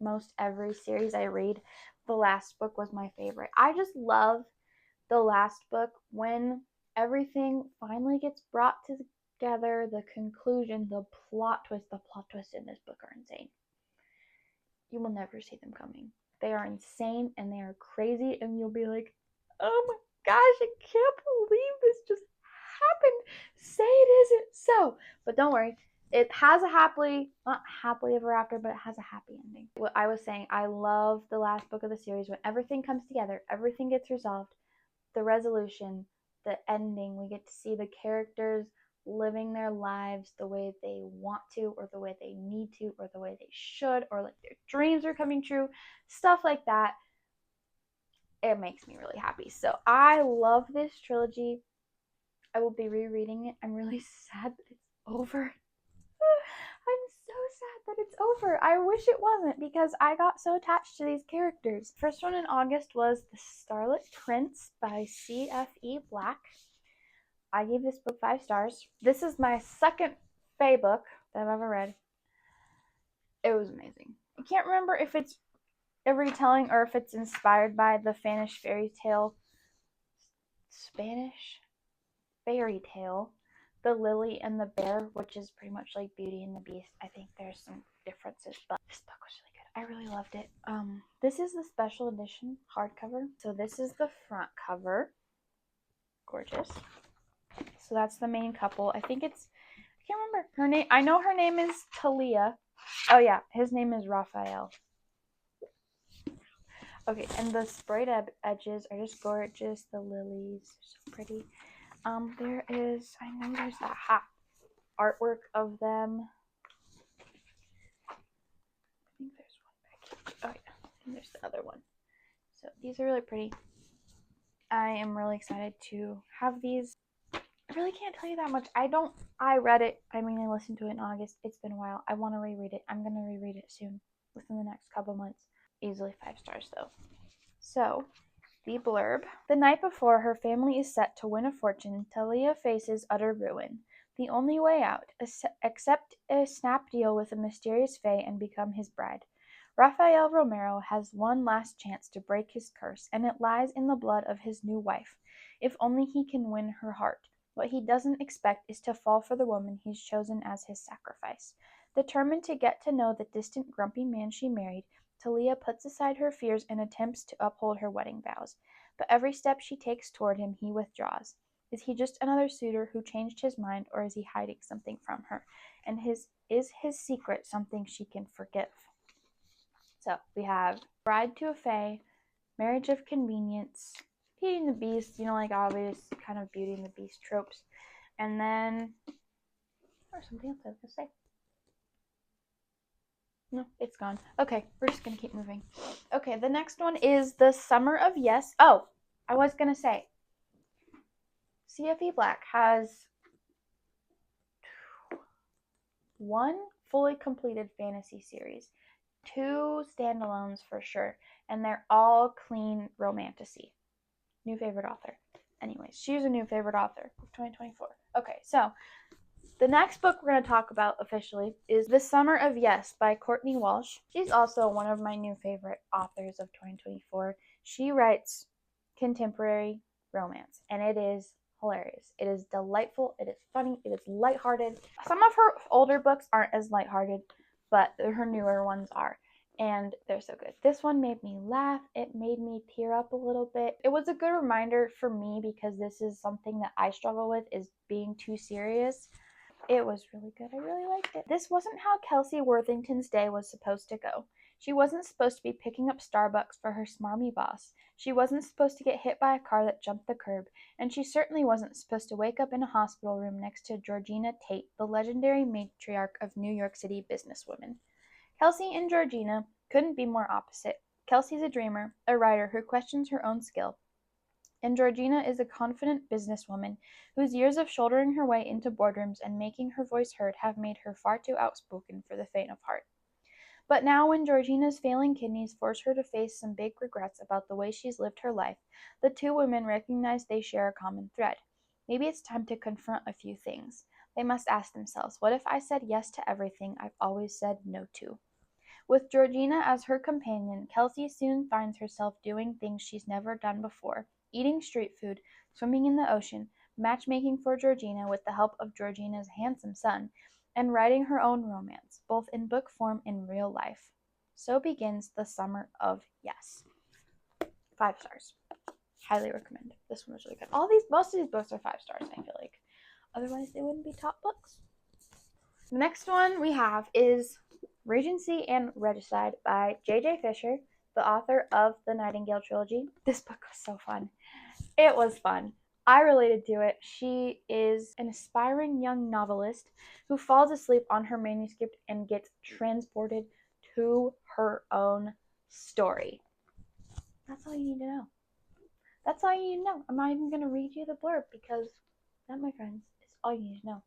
most every series I read, the last book was my favorite. I just love the last book when everything finally gets brought together, the conclusion, the plot twists in this book are insane. You will never see them coming. They are insane and they are crazy, and you'll be like, oh my gosh, I can't believe this just happened. Say it isn't so. But don't worry, it has a not happily ever after, but it has a happy ending. What I was saying, I love the last book of the series when everything comes together, everything gets resolved, the resolution, the ending. We get to see the characters living their lives the way they want to, or the way they need to, or the way they should, or their dreams are coming true, stuff like that. It makes me really happy. So I love this trilogy. I will be rereading it. I'm really sad that it's over. I'm so sad that it's over. I wish it wasn't, because I got so attached to these characters. First one in August was The Starlit Prince by C.F.E. Black. I gave this book 5 stars. This is my second fae book that I've ever read. It was amazing. I can't remember if it's a retelling or if it's inspired by the Spanish fairy tale, The Lily and the Bear, which is pretty much like Beauty and the Beast. I think there's some differences, but this book was really good. I really loved it. This is the special edition hardcover. So this is the front cover. Gorgeous. So that's the main couple. I can't remember her name. I know her name is Talia. Oh yeah, his name is Raphael. Okay, and the sprayed edges are just gorgeous. The lilies are so pretty. There's that artwork of them. I think there's one back here. Oh yeah, and there's the other one. So these are really pretty. I am really excited to have these. I really can't tell you that much. I read it. I listened to it in August. It's been a while. I want to reread it. I'm going to reread it soon, within the next couple months. Easily 5 stars, though. So, the blurb. The night before her family is set to win a fortune, Talia faces utter ruin. The only way out, accept a snap deal with a mysterious fae and become his bride. Rafael Romero has one last chance to break his curse, and it lies in the blood of his new wife. If only he can win her heart. What he doesn't expect is to fall for the woman he's chosen as his sacrifice. Determined to get to know the distant, grumpy man she married, Talia puts aside her fears and attempts to uphold her wedding vows. But every step she takes toward him, he withdraws. Is he just another suitor who changed his mind, or is he hiding something from her? And is his secret something she can forgive? So we have Bride to a Fae, Marriage of Convenience, Beauty and the Beast, obvious kind of Beauty and the Beast tropes. And then, or something else I was going to say. No, it's gone. Okay, we're just going to keep moving. Okay, the next one is The Summer of Yes. Oh, I was going to say, C.F.E. Black has 1 fully completed fantasy series, 2 standalones for sure, and they're all clean romantasy. New favorite author. Anyways, she's a new favorite author of 2024. Okay, so the next book we're going to talk about officially is The Summer of Yes by Courtney Walsh. She's also one of my new favorite authors of 2024. She writes contemporary romance, and it is hilarious. It is delightful. It is funny. It is lighthearted. Some of her older books aren't as lighthearted, but her newer ones are. And they're so good. This one made me laugh. It made me tear up a little bit. It was a good reminder for me, because this is something that I struggle with, is being too serious. It was really good. I really liked it. This wasn't how Kelsey Worthington's day was supposed to go. She wasn't supposed to be picking up Starbucks for her smarmy boss. She wasn't supposed to get hit by a car that jumped the curb, and she certainly wasn't supposed to wake up in a hospital room next to Georgina Tate, the legendary matriarch of New York City businesswomen. Kelsey and Georgina couldn't be more opposite. Kelsey's a dreamer, a writer who questions her own skill, and Georgina is a confident businesswoman whose years of shouldering her way into boardrooms and making her voice heard have made her far too outspoken for the faint of heart. But now, when Georgina's failing kidneys force her to face some big regrets about the way she's lived her life, the two women recognize they share a common thread. Maybe it's time to confront a few things. They must ask themselves, what if I said yes to everything I've always said no to? With Georgina as her companion, Kelsey soon finds herself doing things she's never done before, eating street food, swimming in the ocean, matchmaking for Georgina with the help of Georgina's handsome son, and writing her own romance, both in book form and real life. So begins the summer of yes. 5 stars. Highly recommend. This one was really good. Most of these books are 5 stars, I feel like. Otherwise, they wouldn't be top books. The next one we have is Regency and Regicide by J.J. Fisher, the author of the Nightingale Trilogy. This book was so fun. It was fun. I related to it. She is an aspiring young novelist who falls asleep on her manuscript and gets transported to her own story. That's all you need to know. That's all you need to know. I'm not even going to read you the blurb because that, my friends, is all you need to know.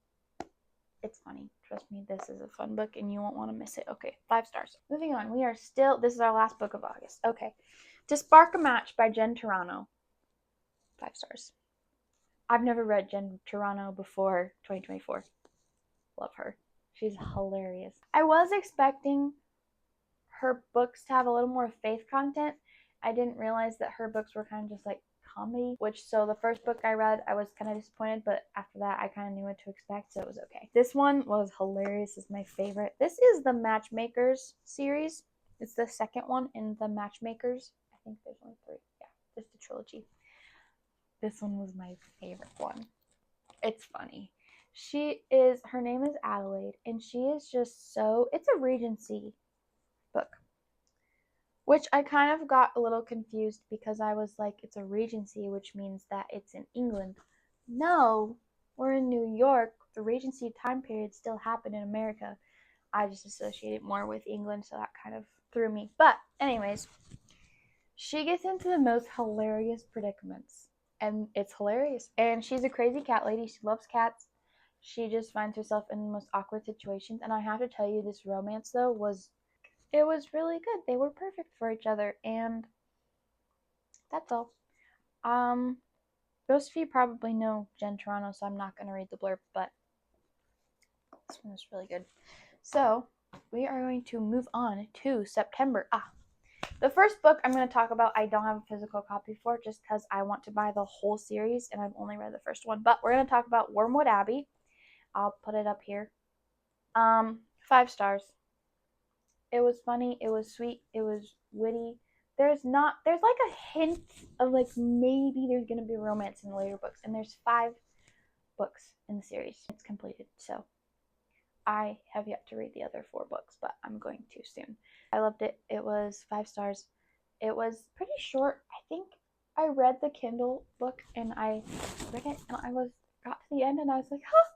It's funny. Trust me, this is a fun book and you won't want to miss it. Okay, 5 stars. Moving on. This is our last book of August. Okay. To Spark a Match by Jen Turano. 5 stars. I've never read Jen Turano before 2024. Love her. She's hilarious. I was expecting her books to have a little more faith content. I didn't realize that her books were kind of just like comedy, so the first book I read, I was kind of disappointed, but after that, I kind of knew what to expect, so it was okay. This one was hilarious. It's my favorite. This is the Matchmakers series. It's the second one in the Matchmakers. I think there's only 3. Yeah, it's the trilogy. This one was my favorite one. It's funny. Her name is Adelaide, and she is just it's a Regency book. Which I kind of got a little confused because I was like, it's a Regency, which means that it's in England. No, we're in New York. The Regency time period still happened in America. I just associate it more with England, so that kind of threw me. But anyways, she gets into the most hilarious predicaments. And it's hilarious. And she's a crazy cat lady. She loves cats. She just finds herself in the most awkward situations. And I have to tell you, this romance, though, was really good. They were perfect for each other. And that's all. Most of you probably know Jen Turano, so I'm not going to read the blurb. But this one was really good. So, we are going to move on to September. The first book I'm going to talk about, I don't have a physical copy for just because I want to buy the whole series and I've only read the first one. But we're going to talk about Wormwood Abbey. I'll put it up here. 5 stars. It was funny. It was sweet. It was witty. There's like a hint of like maybe there's going to be romance in the later books. And there's 5 books in the series. It's completed. So I have yet to read the other 4 books, but I'm going to soon. I loved it. It was 5 stars. It was pretty short. I think I read the Kindle book and I read it and got to the end and I was like, huh,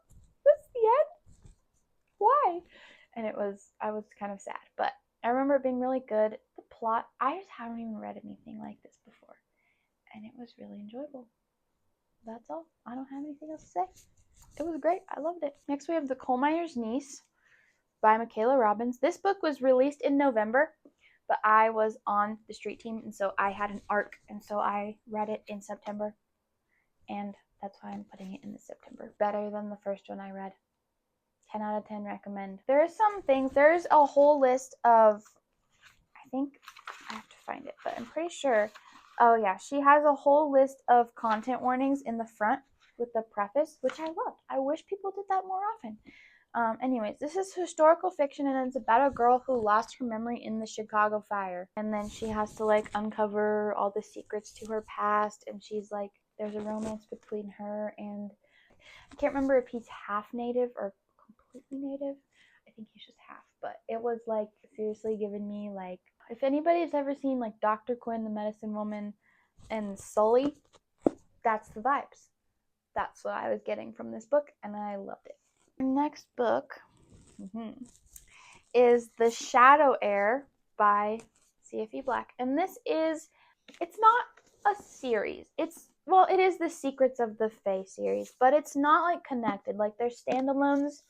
that's the end? Why? And I was kind of sad, but I remember it being really good. The plot, I just haven't even read anything like this before, and it was really enjoyable. That's all. I don't have anything else to say. It was great. I loved it. Next, we have The Coal Miner's Niece by Mikayla Robbins. This book was released in November, but I was on the street team, and so I had an arc, and so I read it in September, and that's why I'm putting it in the September. Better than the first one I read. 10 out of 10 recommend. There are some things. There's a whole list of, I think I have to find it, but I'm pretty sure. Oh yeah, she has a whole list of content warnings in the front with the preface, which I loved. I wish people did that more often. Anyways, this is historical fiction, and it's about a girl who lost her memory in the Chicago fire. And then she has to, like, uncover all the secrets to her past, and she's, like, there's a romance between her and, I can't remember if he's half native or completely native. I think he's just half, but it was, like, seriously given me, like, if anybody's ever seen, like, Dr. Quinn, the Medicine Woman, and Sully, that's the vibes. That's what I was getting from this book, and I loved it. Our next book is The Shadow Heir by C.F.E. Black. And this is, it's not a series. It is the Secrets of the Fae series, but it's not, like, connected. Like, they're standalones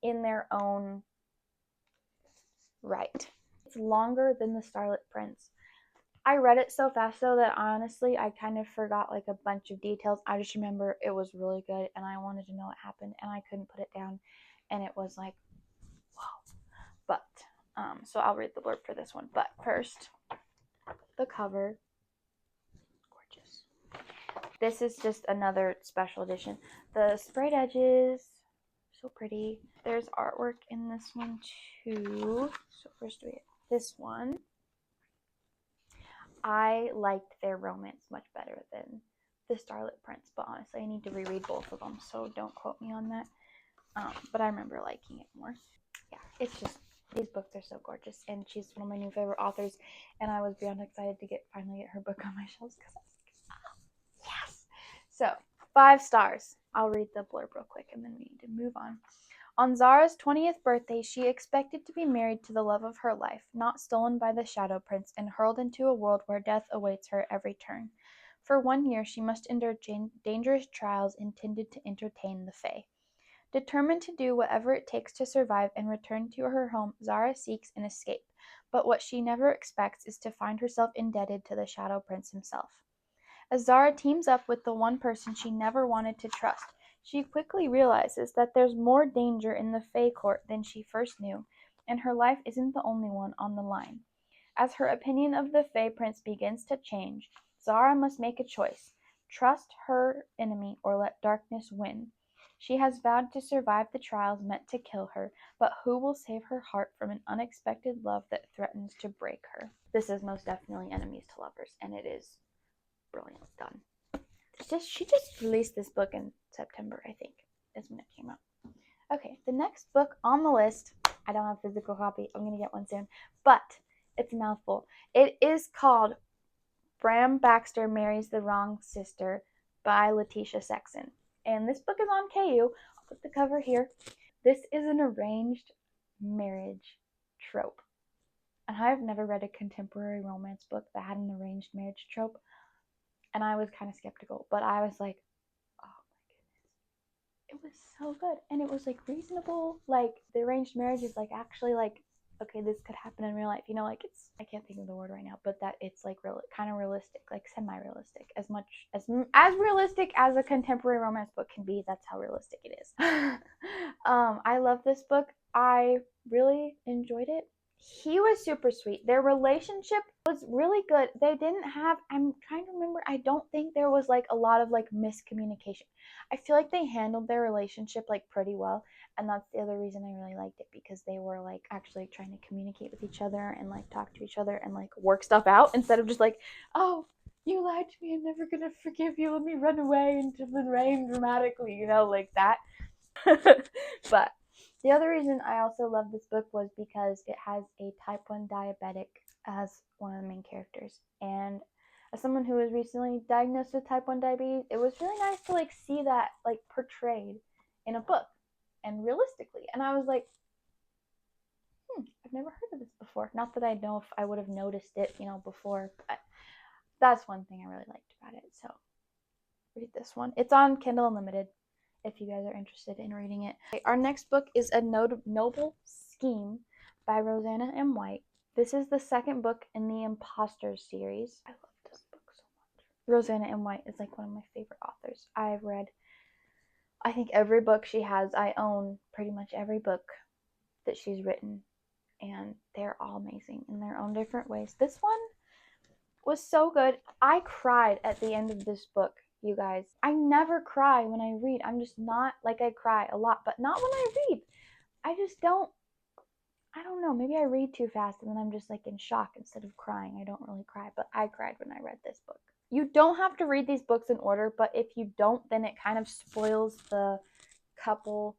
in their own right. It's longer than The Starlit Prince. I read it so fast, though, that honestly, I kind of forgot, like, a bunch of details. I just remember it was really good, and I wanted to know what happened, and I couldn't put it down, and it was like, wow. But, so I'll read the blurb for this one. But first, the cover. Gorgeous. This is just another special edition. The sprayed edges, so pretty. There's artwork in this one, too. So first we have this one. I liked their romance much better than The Starlit Prince, but honestly, I need to reread both of them, so don't quote me on that. But I remember liking it more. Yeah, it's just, these books are so gorgeous, and she's one of my new favorite authors, and I was beyond excited to finally get her book on my shelves, because I was like, oh, yes! So, 5 stars. I'll read the blurb real quick, and then we need to move on. On Zara's 20th birthday, she expected to be married to the love of her life, not stolen by the Shadow Prince and hurled into a world where death awaits her every turn. For 1 year, she must endure dangerous trials intended to entertain the Fae. Determined to do whatever it takes to survive and return to her home, Zara seeks an escape, but what she never expects is to find herself indebted to the Shadow Prince himself. As Zara teams up with the one person she never wanted to trust, she quickly realizes that there's more danger in the Fae court than she first knew, and her life isn't the only one on the line. As her opinion of the Fae Prince begins to change, Zara must make a choice: trust her enemy or let darkness win. She has vowed to survive the trials meant to kill her, but who will save her heart from an unexpected love that threatens to break her? This is most definitely enemies to lovers, and it is brilliantly done. She just released this book in September, I think, is when it came out. Okay, the next book on the list, I don't have a physical copy, I'm going to get one soon, but it's a mouthful. It is called Bram Baxter Marries the Wrong Sister by Letitia Sexton. And this book is on KU. I'll put the cover here. This is an arranged marriage trope. And I've never read a contemporary romance book that had an arranged marriage trope. And I was kind of skeptical, but I was like, oh my goodness. It was so good. And it was, like, reasonable. Like, the arranged marriage is, like, actually, like, okay, this could happen in real life. You know, like, it's, I can't think of the word right now, but that it's, like, kind of realistic, like, semi-realistic. As realistic as a contemporary romance book can be, that's how realistic it is. I love this book. I really enjoyed it. He was super sweet. Their relationship was really good. They didn't have, I'm trying to remember, I don't think there was, like, a lot of, like, miscommunication. I feel like they handled their relationship, like, pretty well, and that's the other reason I really liked it, because they were, like, actually trying to communicate with each other and, like, talk to each other and, like, work stuff out, instead of just like, oh, you lied to me, I'm never gonna forgive you, let me run away into the rain dramatically, you know, like that. But the other reason I also love this book was because it has a type 1 diabetic as one of the main characters. And as someone who was recently diagnosed with type 1 diabetes, it was really nice to, like, see that, like, portrayed in a book and realistically. And I was like, I've never heard of this before. Not that I know if I would have noticed it, you know, before, but that's one thing I really liked about it. So read this one. It's on Kindle Unlimited, if you guys are interested in reading it. Okay, our next book is A Noble Scheme by Rosanna M. White. This is the second book in the Imposters series. I love this book so much. Rosanna M. White is, like, one of my favorite authors. I've read, I think, every book she has. I own pretty much every book that she's written, and they're all amazing in their own different ways. This one was so good. I cried at the end of this book. You guys, I never cry when I read. I'm just not, like, I cry a lot, but not when I read. I just don't, I don't know, maybe I read too fast and then I'm just, like, in shock instead of crying. I don't really cry, but I cried when I read this book. You don't have to read these books in order, but if you don't, then it kind of spoils the couple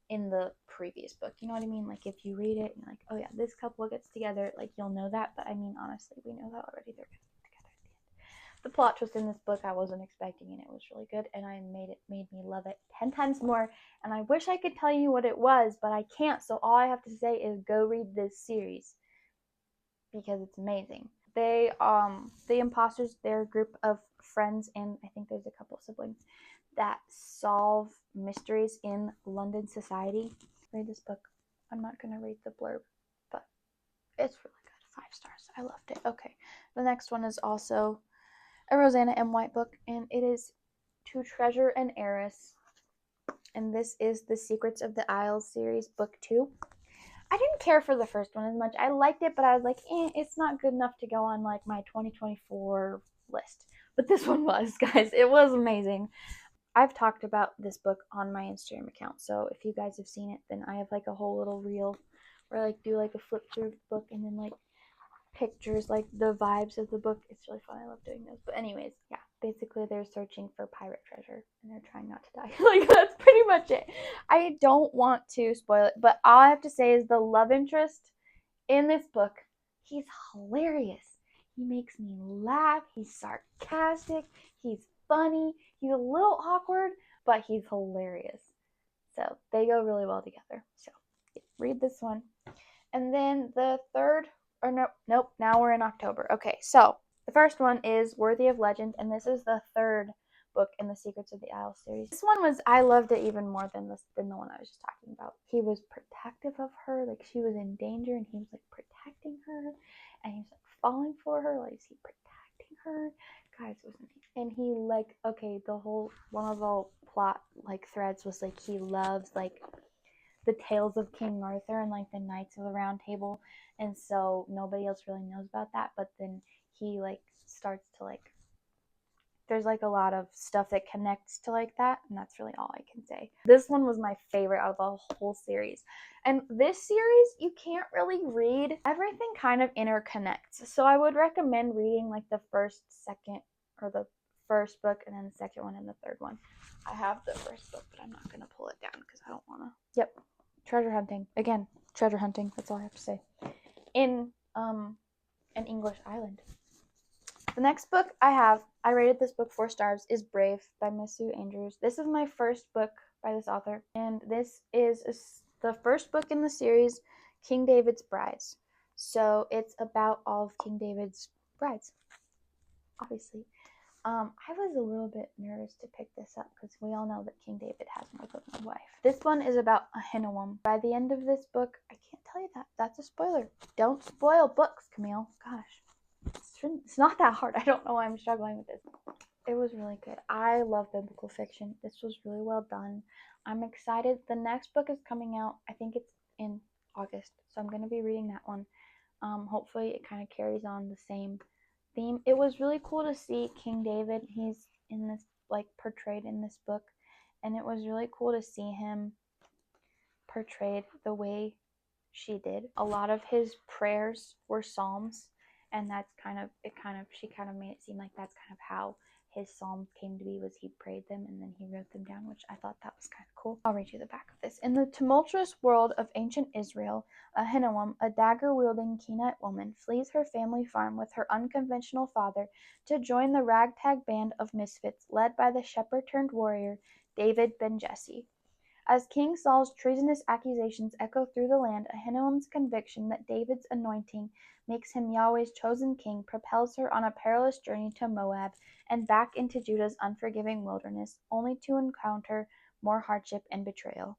in the previous book. You know what I mean? Like, if you read it and you're like, oh yeah, this couple gets together, like, you'll know that. But I mean, honestly, we know that already. They're gonna get together at the end. The plot twist in this book I wasn't expecting, and it was really good, and made me love it 10 times more. And I wish I could tell you what it was, but I can't. So all I have to say is go read this series because it's amazing. The imposters, they're a group of friends, and I think there's a couple siblings that solve mysteries in London society. Read this book. I'm not going to read the blurb, but it's really good. 5 stars. I loved it. Okay. The next one is also a Rosanna M. White book, and it is To Treasure and Heiress. And this is the Secrets of the Isles series, book 2. I didn't care for the first one as much. I liked it, but I was like, it's not good enough to go on like my 2024 list. But this one was, guys. It was amazing. I've talked about this book on my Instagram account, so if you guys have seen it, then I have like a whole little reel where I like do like a flip through of the book and then like pictures, like the vibes of the book. It's really fun. I love doing those. But anyways, yeah, basically they're searching for pirate treasure and they're trying not to die. Like, that's pretty much it. I don't want to spoil it, but all I have to say is the love interest in this book, he's hilarious. He makes me laugh. He's sarcastic. He's funny. He's a little awkward, but he's hilarious. So they go really well together. So read this one. And then the third, or nope, now we're in October. Okay, so the first one is Worthy of Legend, and this is the third book in the Secrets of the Isles series. This one I loved it even more than the one I was just talking about. He was protective of her, like she was in danger, and he was like protecting her, and he was like falling for her, like is he protecting her? Guys, it was amazing. And he like, okay, one of the plot like threads was like he loves like the tales of King Arthur and like the Knights of the Round Table, and so nobody else really knows about that, but then he like starts to like, there's like a lot of stuff that connects to like that, and that's really all I can say. This one was my favorite out of the whole series. And this series, you can't really read. Everything kind of interconnects. So I would recommend reading like the first, second, or the first book, and then the second one and the third one. I have the first book, but I'm not going to pull it down because I don't want to. Yep. Treasure hunting. Again, treasure hunting. That's all I have to say. In an English island. The next book I rated this book 4 stars, is Brave by Miss Sue Andrews. This is my first book by this author, and this is the first book in the series, King David's Brides. So it's about all of King David's brides, obviously. I was a little bit nervous to pick this up because we all know that King David has more than one wife. This one is about Ahinoam. By the end of this book, I can't tell you that. That's a spoiler. Don't spoil books, Camille. Gosh. It's not that hard. I don't know why I'm struggling with this. It was really good. I love biblical fiction. This was really well done. I'm excited. The next book is coming out. I think it's in August, so I'm going to be reading that one. Hopefully it kind of carries on the same theme. It was really cool to see King David. He's in this, like, portrayed in this book, and it was really cool to see him portrayed the way she did. A lot of his prayers were psalms, and that's she kind of made it seem like that's kind of how his psalms came to be, was he prayed them and then he wrote them down, which I thought that was kind of cool. I'll read you the back of this. In the tumultuous world of ancient Israel, Ahinoam, a dagger-wielding Kenite woman, flees her family farm with her unconventional father to join the ragtag band of misfits led by the shepherd-turned-warrior David ben Jesse. As King Saul's treasonous accusations echo through the land, Ahinoam's conviction that David's anointing makes him Yahweh's chosen king propels her on a perilous journey to Moab and back into Judah's unforgiving wilderness, only to encounter more hardship and betrayal.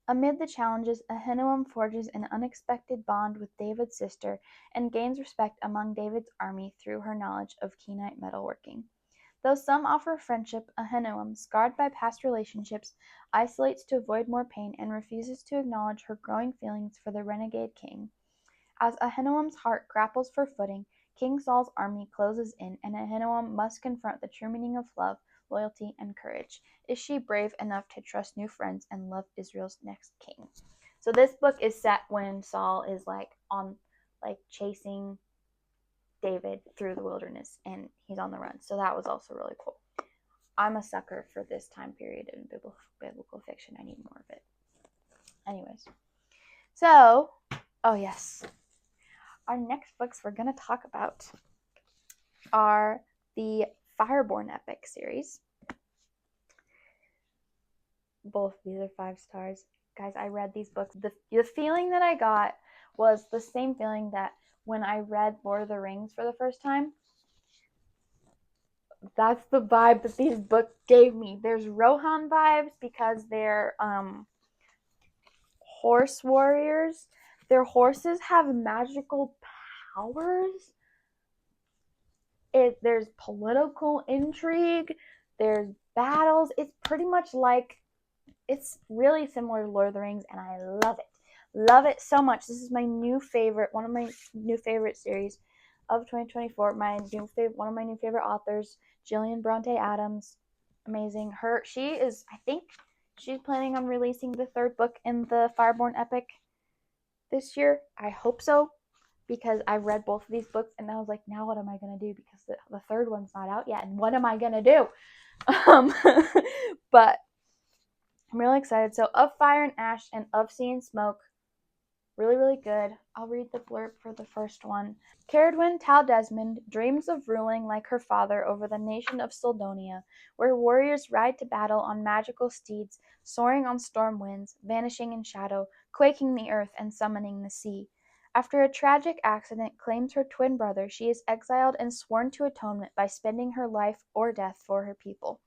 Amid the challenges, Ahinoam forges an unexpected bond with David's sister and gains respect among David's army through her knowledge of Kenite metalworking. Though some offer friendship, Ahinoam, scarred by past relationships, isolates to avoid more pain and refuses to acknowledge her growing feelings for the renegade king. As Ahinoam's heart grapples for footing, King Saul's army closes in, and Ahinoam must confront the true meaning of love, loyalty, and courage. Is she brave enough to trust new friends and love Israel's next king? So this book is set when Saul is chasing David through the wilderness, and he's on the run. So that was also really cool. I'm a sucker for this time period in biblical fiction. I need more of it. Anyways. So, oh yes. Our next books we're going to talk about are the Fireborn Epic series. Both these are 5 stars. Guys, I read these books. The feeling that I got was the same feeling that when I read Lord of the Rings for the first time. That's the vibe that these books gave me. There's Rohan vibes because they're horse warriors. Their horses have magical powers. There's political intrigue. There's battles. It's pretty much like, it's really similar to Lord of the Rings, and I love it. Love it so much. This is my new favorite, one of my new favorite series of 2024. One of my new favorite authors, Gillian Bronte Adams. Amazing. I think she's planning on releasing the 3rd book in the Fireborn Epic this year. I hope so, because I read both of these books and I was like, now what am I going to do? Because the 3rd one's not out yet, and what am I going to do? But I'm really excited. So, Of Fire and Ash and Of Sea and Smoke. Really, really good. I'll read the blurb for the first one. Ceridwen Tal Desmond dreams of ruling like her father over the nation of Soldonia, where warriors ride to battle on magical steeds, soaring on storm winds, vanishing in shadow, quaking the earth and summoning the sea. After a tragic accident claims her twin brother, she is exiled and sworn to atonement by spending her life or death for her people.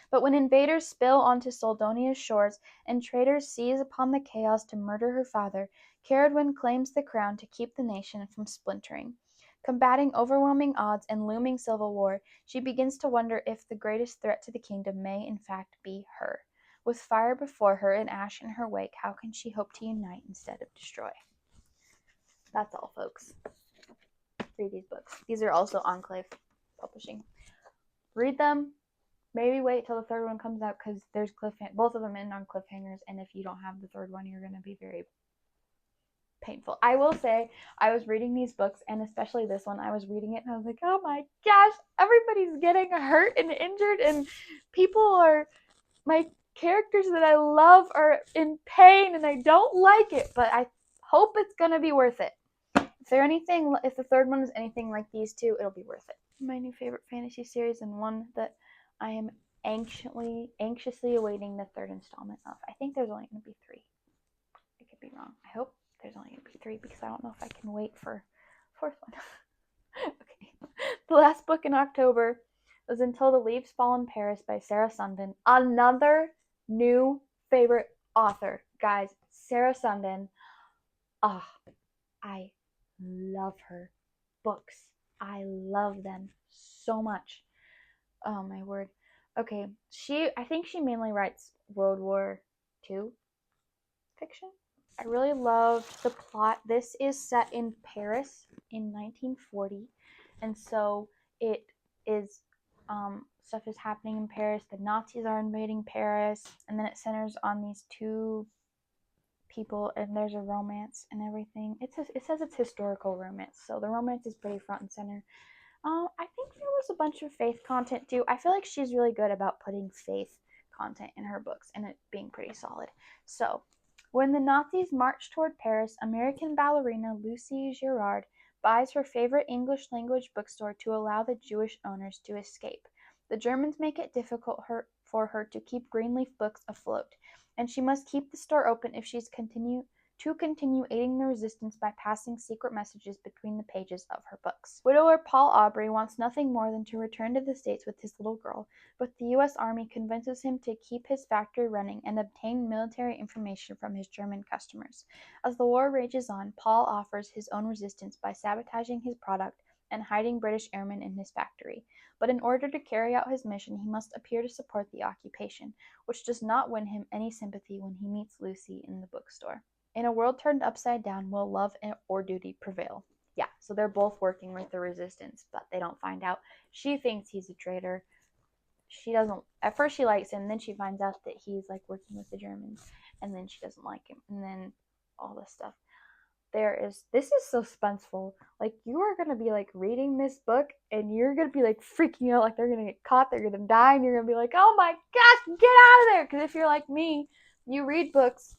But when invaders spill onto Soldonia's shores and traitors seize upon the chaos to murder her father, Ceridwen claims the crown to keep the nation from splintering. Combating overwhelming odds and looming civil war, she begins to wonder if the greatest threat to the kingdom may in fact be her. With fire before her and ash in her wake, how can she hope to unite instead of destroy? That's all, folks. Read these books. These are also Enclave Publishing. Read them. Maybe wait till the 3rd one comes out, because there's both of them end on cliffhangers, and if you don't have the 3rd one, you're going to be very painful. I will say, I was reading these books, and especially this one, I was reading it, and I was like, oh my gosh, everybody's getting hurt and injured, and my characters that I love are in pain, and I don't like it, but I hope it's going to be worth it. If the 3rd one is anything like these 2, it'll be worth it. My new favorite fantasy series, and one that I am anxiously awaiting the 3rd installment of. I think there's only going to be 3. I could be wrong. I hope there's only going to be 3, because I don't know if I can wait for 4th one. Okay. The last book in October was Until the Leaves Fall in Paris by Sarah Sundin. Another new favorite author. Guys, Sarah Sundin. I love her books. I love them so much. Oh my word. Okay, I think she mainly writes World War II fiction. I really love the plot. This is set in Paris in 1940, and so it is, stuff is happening in Paris. The Nazis are invading Paris, and then it centers on these 2 people, and there's a romance and everything. It says it's historical romance, so the romance is pretty front and center. I think there was a bunch of faith content too. I feel like she's really good about putting faith content in her books and it being pretty solid. So, when the Nazis march toward Paris, American ballerina Lucy Girard buys her favorite English language bookstore to allow the Jewish owners to escape. The Germans make it difficult for her to keep Greenleaf Books afloat, and she must keep the store open if she's continue aiding the resistance by passing secret messages between the pages of her books. Widower Paul Aubrey wants nothing more than to return to the States with his little girl, but the U.S. Army convinces him to keep his factory running and obtain military information from his German customers. As the war rages on, Paul offers his own resistance by sabotaging his product and hiding British airmen in his factory. But in order to carry out his mission, he must appear to support the occupation, which does not win him any sympathy when he meets Lucy in the bookstore. In a world turned upside down, will love or duty prevail? Yeah, so they're both working with the resistance, but they don't find out. She thinks he's a traitor. She doesn't, at first she likes him, then she finds out that he's like working with the Germans, and then she doesn't like him, and then all this stuff. This is so suspenseful. Like, you are going to be like reading this book, and you're going to be like freaking out, like they're going to get caught, they're going to die, and you're going to be like, oh my gosh, get out of there! Because if you're like me, you read books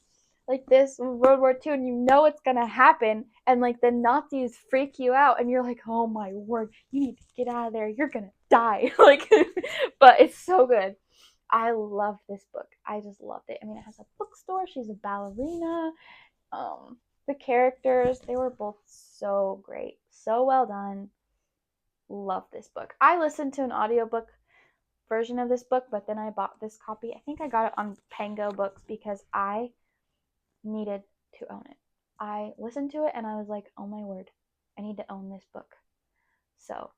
like this World War II, and you know it's gonna happen, and like the Nazis freak you out, and you're like, oh my word, you need to get out of there, you're gonna die. Like, but it's so good. I love this book. I just loved it. I mean, it has a bookstore. She's a ballerina. The characters, they were both so great, so well done. Love this book. I listened to an audiobook version of this book, but then I bought this copy. I think I got it on Pango Books because I needed to own it. I listened to it and I was like, oh my word, I need to own this book. So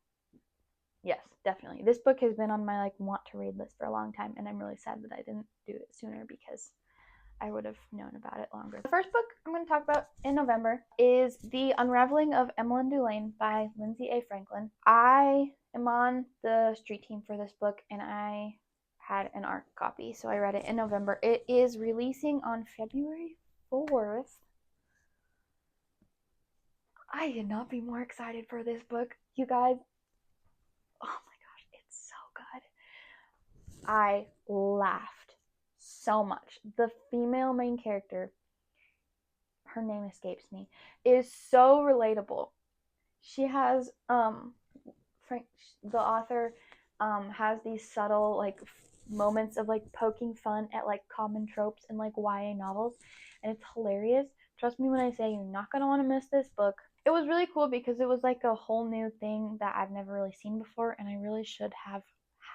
yes, definitely. This book has been on my like want to read list for a long time, and I'm really sad that I didn't do it sooner because I would have known about it longer. The first book I'm going to talk about in November is The Unraveling of Emmeline Dulaine by Lindsay A. Franklin. I am on the street team for this book, and I had an ARC copy, so I read it in November. It is releasing on February 4th. I could not be more excited for this book, you guys. Oh my gosh, it's so good. I laughed so much. The female main character, her name escapes me, is so relatable. She has the author has these subtle like moments of like poking fun at like common tropes in like YA novels, and it's hilarious. Trust me when I say you're not going to want to miss this book. It was really cool because it was like a whole new thing that I've never really seen before, and I really should have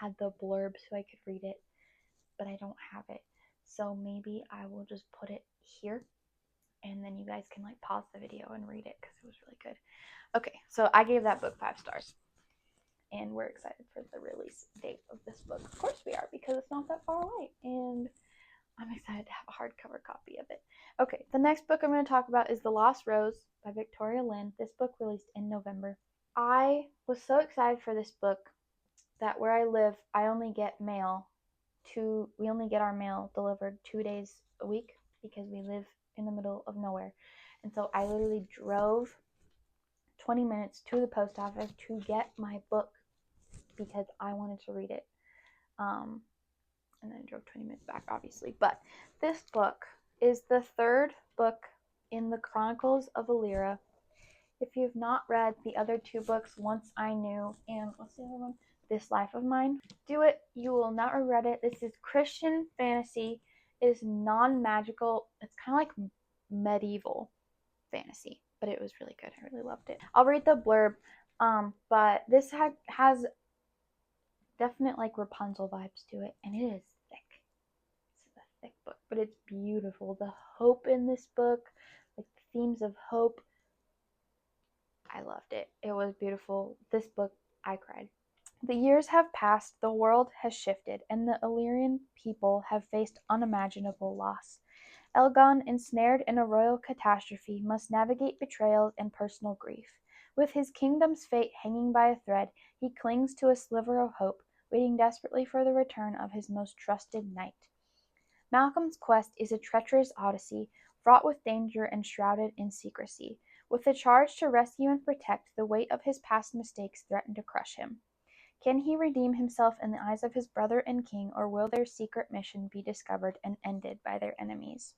had the blurb so I could read it, but I don't have it. So maybe I will just put it here, and then you guys can like pause the video and read it because it was really good. Okay, so I gave that book 5 stars, and we're excited for the release date of this book. Of course we are, because it's not that far away, and I'm excited to have a hardcover copy of it. Okay, the next book I'm going to talk about is The Lost Rose by Victoria Lynn. This book released in November. I was so excited for this book that where I live, I only get mail. We only get our mail delivered 2 days a week because we live in the middle of nowhere. And so I literally drove 20 minutes to the post office to get my book because I wanted to read it. And then I drove 20 minutes back, obviously. But this book is the 3rd book in the Chronicles of Aliferous. If you've not read the other 2 books, Once I Knew and what's the other one? This Life of Mine, do it. You will not regret it. This is Christian fantasy. It is non-magical. It's kind of like medieval fantasy, but it was really good. I really loved it. I'll read the blurb, but this has definite like Rapunzel vibes to it, and it is thick. It's a thick book, but it's beautiful. The hope in this book, like the themes of hope, I loved it. It was beautiful. This book, I cried. The years have passed, the world has shifted, and the Illyrian people have faced unimaginable loss. Elgon, ensnared in a royal catastrophe, must navigate betrayals and personal grief. With his kingdom's fate hanging by a thread, he clings to a sliver of hope, waiting desperately for the return of his most trusted knight. Malcolm's quest is a treacherous odyssey, fraught with danger and shrouded in secrecy. With the charge to rescue and protect, the weight of his past mistakes threaten to crush him. Can he redeem himself in the eyes of his brother and king, or will their secret mission be discovered and ended by their enemies?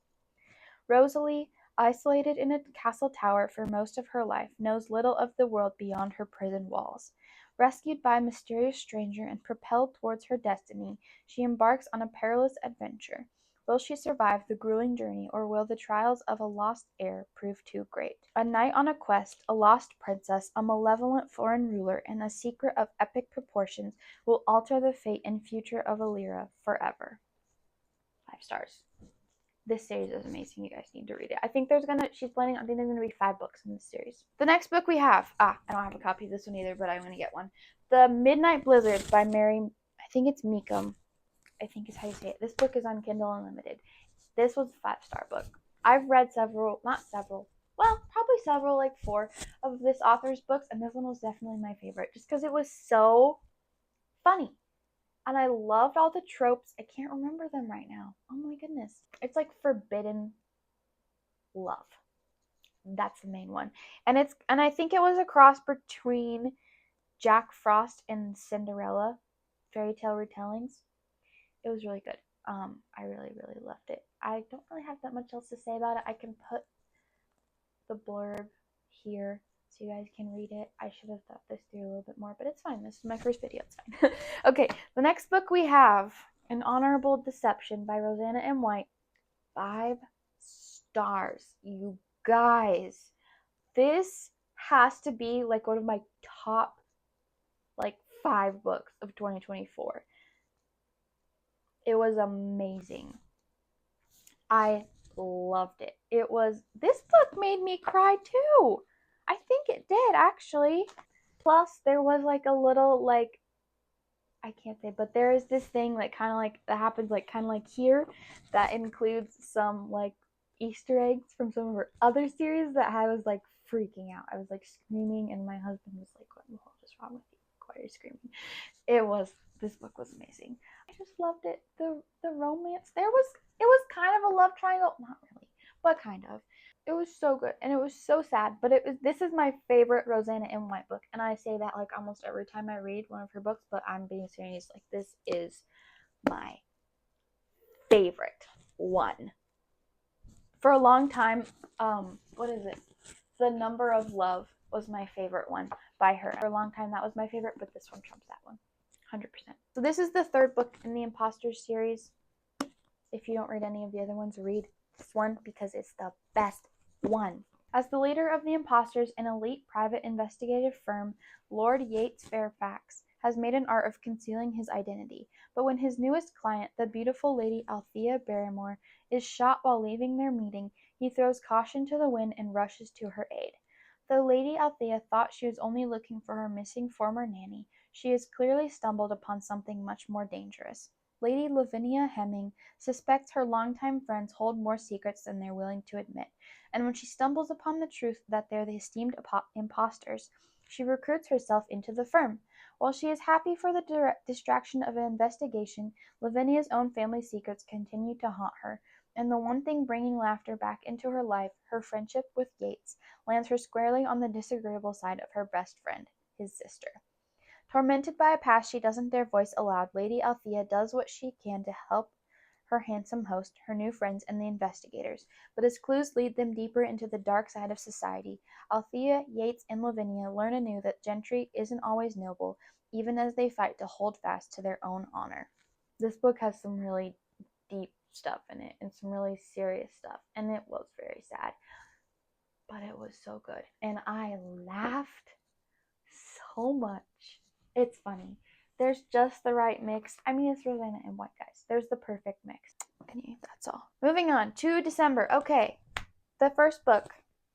Rosalie, isolated in a castle tower for most of her life, knows little of the world beyond her prison walls. Rescued by a mysterious stranger and propelled towards her destiny, she embarks on a perilous adventure. Will she survive the grueling journey, or will the trials of a lost heir prove too great? A knight on a quest, a lost princess, a malevolent foreign ruler, and a secret of epic proportions will alter the fate and future of Aliferous forever. 5 stars. This series is amazing. You guys need to read it. I think there's gonna be 5 books in this series. The next book we have, I don't have a copy of this one either, but I'm gonna get one. The Midnight Blizzard by Mary, I think it's McCombs, I think is how you say it. This book is on Kindle Unlimited. This was a 5-star book. I've read probably several, like 4 of this author's books, and this one was definitely my favorite, just because it was so funny. And I loved all the tropes. I can't remember them right now. Oh my goodness. It's like forbidden love. That's the main one. And I think it was a cross between Jack Frost and Cinderella fairy tale retellings. It was really good. I really, really loved it. I don't really have that much else to say about it. I can put the blurb here so you guys can read it. I should have thought this through a little bit more, but it's fine. This is my first video. It's fine. Okay, the next book we have, An Honorable Deception by Rosanna M. White. 5 stars. You guys, this has to be like one of my top like 5 books of 2024. It was amazing. I loved it. This book made me cry too. I think it did actually. Plus there was like a little like, I can't say, but there is this thing like kind of like that happens like kind of like here that includes some like Easter eggs from some of her other series that I was like freaking out. I was like screaming and my husband was like, what the hell is wrong with you? Why are you screaming? This book was amazing. I just loved it. The romance. It was kind of a love triangle. Not really, but kind of. It was so good and it was so sad, but this is my favorite Rosanna M. White book, and I say that like almost every time I read one of her books, but I'm being serious. Like, this is my favorite one. For a long time, what is it? The Number of Love was my favorite one by her. For a long time that was my favorite, but this one trumps that one. 100%. So this is the 3rd book in the Imposters series. If you don't read any of the other ones, read this one because it's the best one. As the leader of the Imposters, an elite private investigative firm, Lord Yates Fairfax has made an art of concealing his identity. But when his newest client, the beautiful Lady Althea Barrymore, is shot while leaving their meeting, he throws caution to the wind and rushes to her aid. Though Lady Althea thought she was only looking for her missing former nanny, she has clearly stumbled upon something much more dangerous. Lady Lavinia Hemming suspects her longtime friends hold more secrets than they're willing to admit, and when she stumbles upon the truth that they're the esteemed impostors, she recruits herself into the firm. While she is happy for the distraction of an investigation, Lavinia's own family secrets continue to haunt her, and the one thing bringing laughter back into her life, her friendship with Yates, lands her squarely on the disagreeable side of her best friend, his sister. Tormented by a past she doesn't dare voice aloud, Lady Althea does what she can to help her handsome host, her new friends, and the investigators, but as clues lead them deeper into the dark side of society, Althea, Yates, and Lavinia learn anew that gentry isn't always noble, even as they fight to hold fast to their own honor. This book has some really deep stuff in it, and some really serious stuff, and it was very sad, but it was so good, and I laughed so much. It's funny. There's just the right mix. I mean, it's Rosanna and White, guys. There's the perfect mix. That's all. Moving on to December. Okay, the first book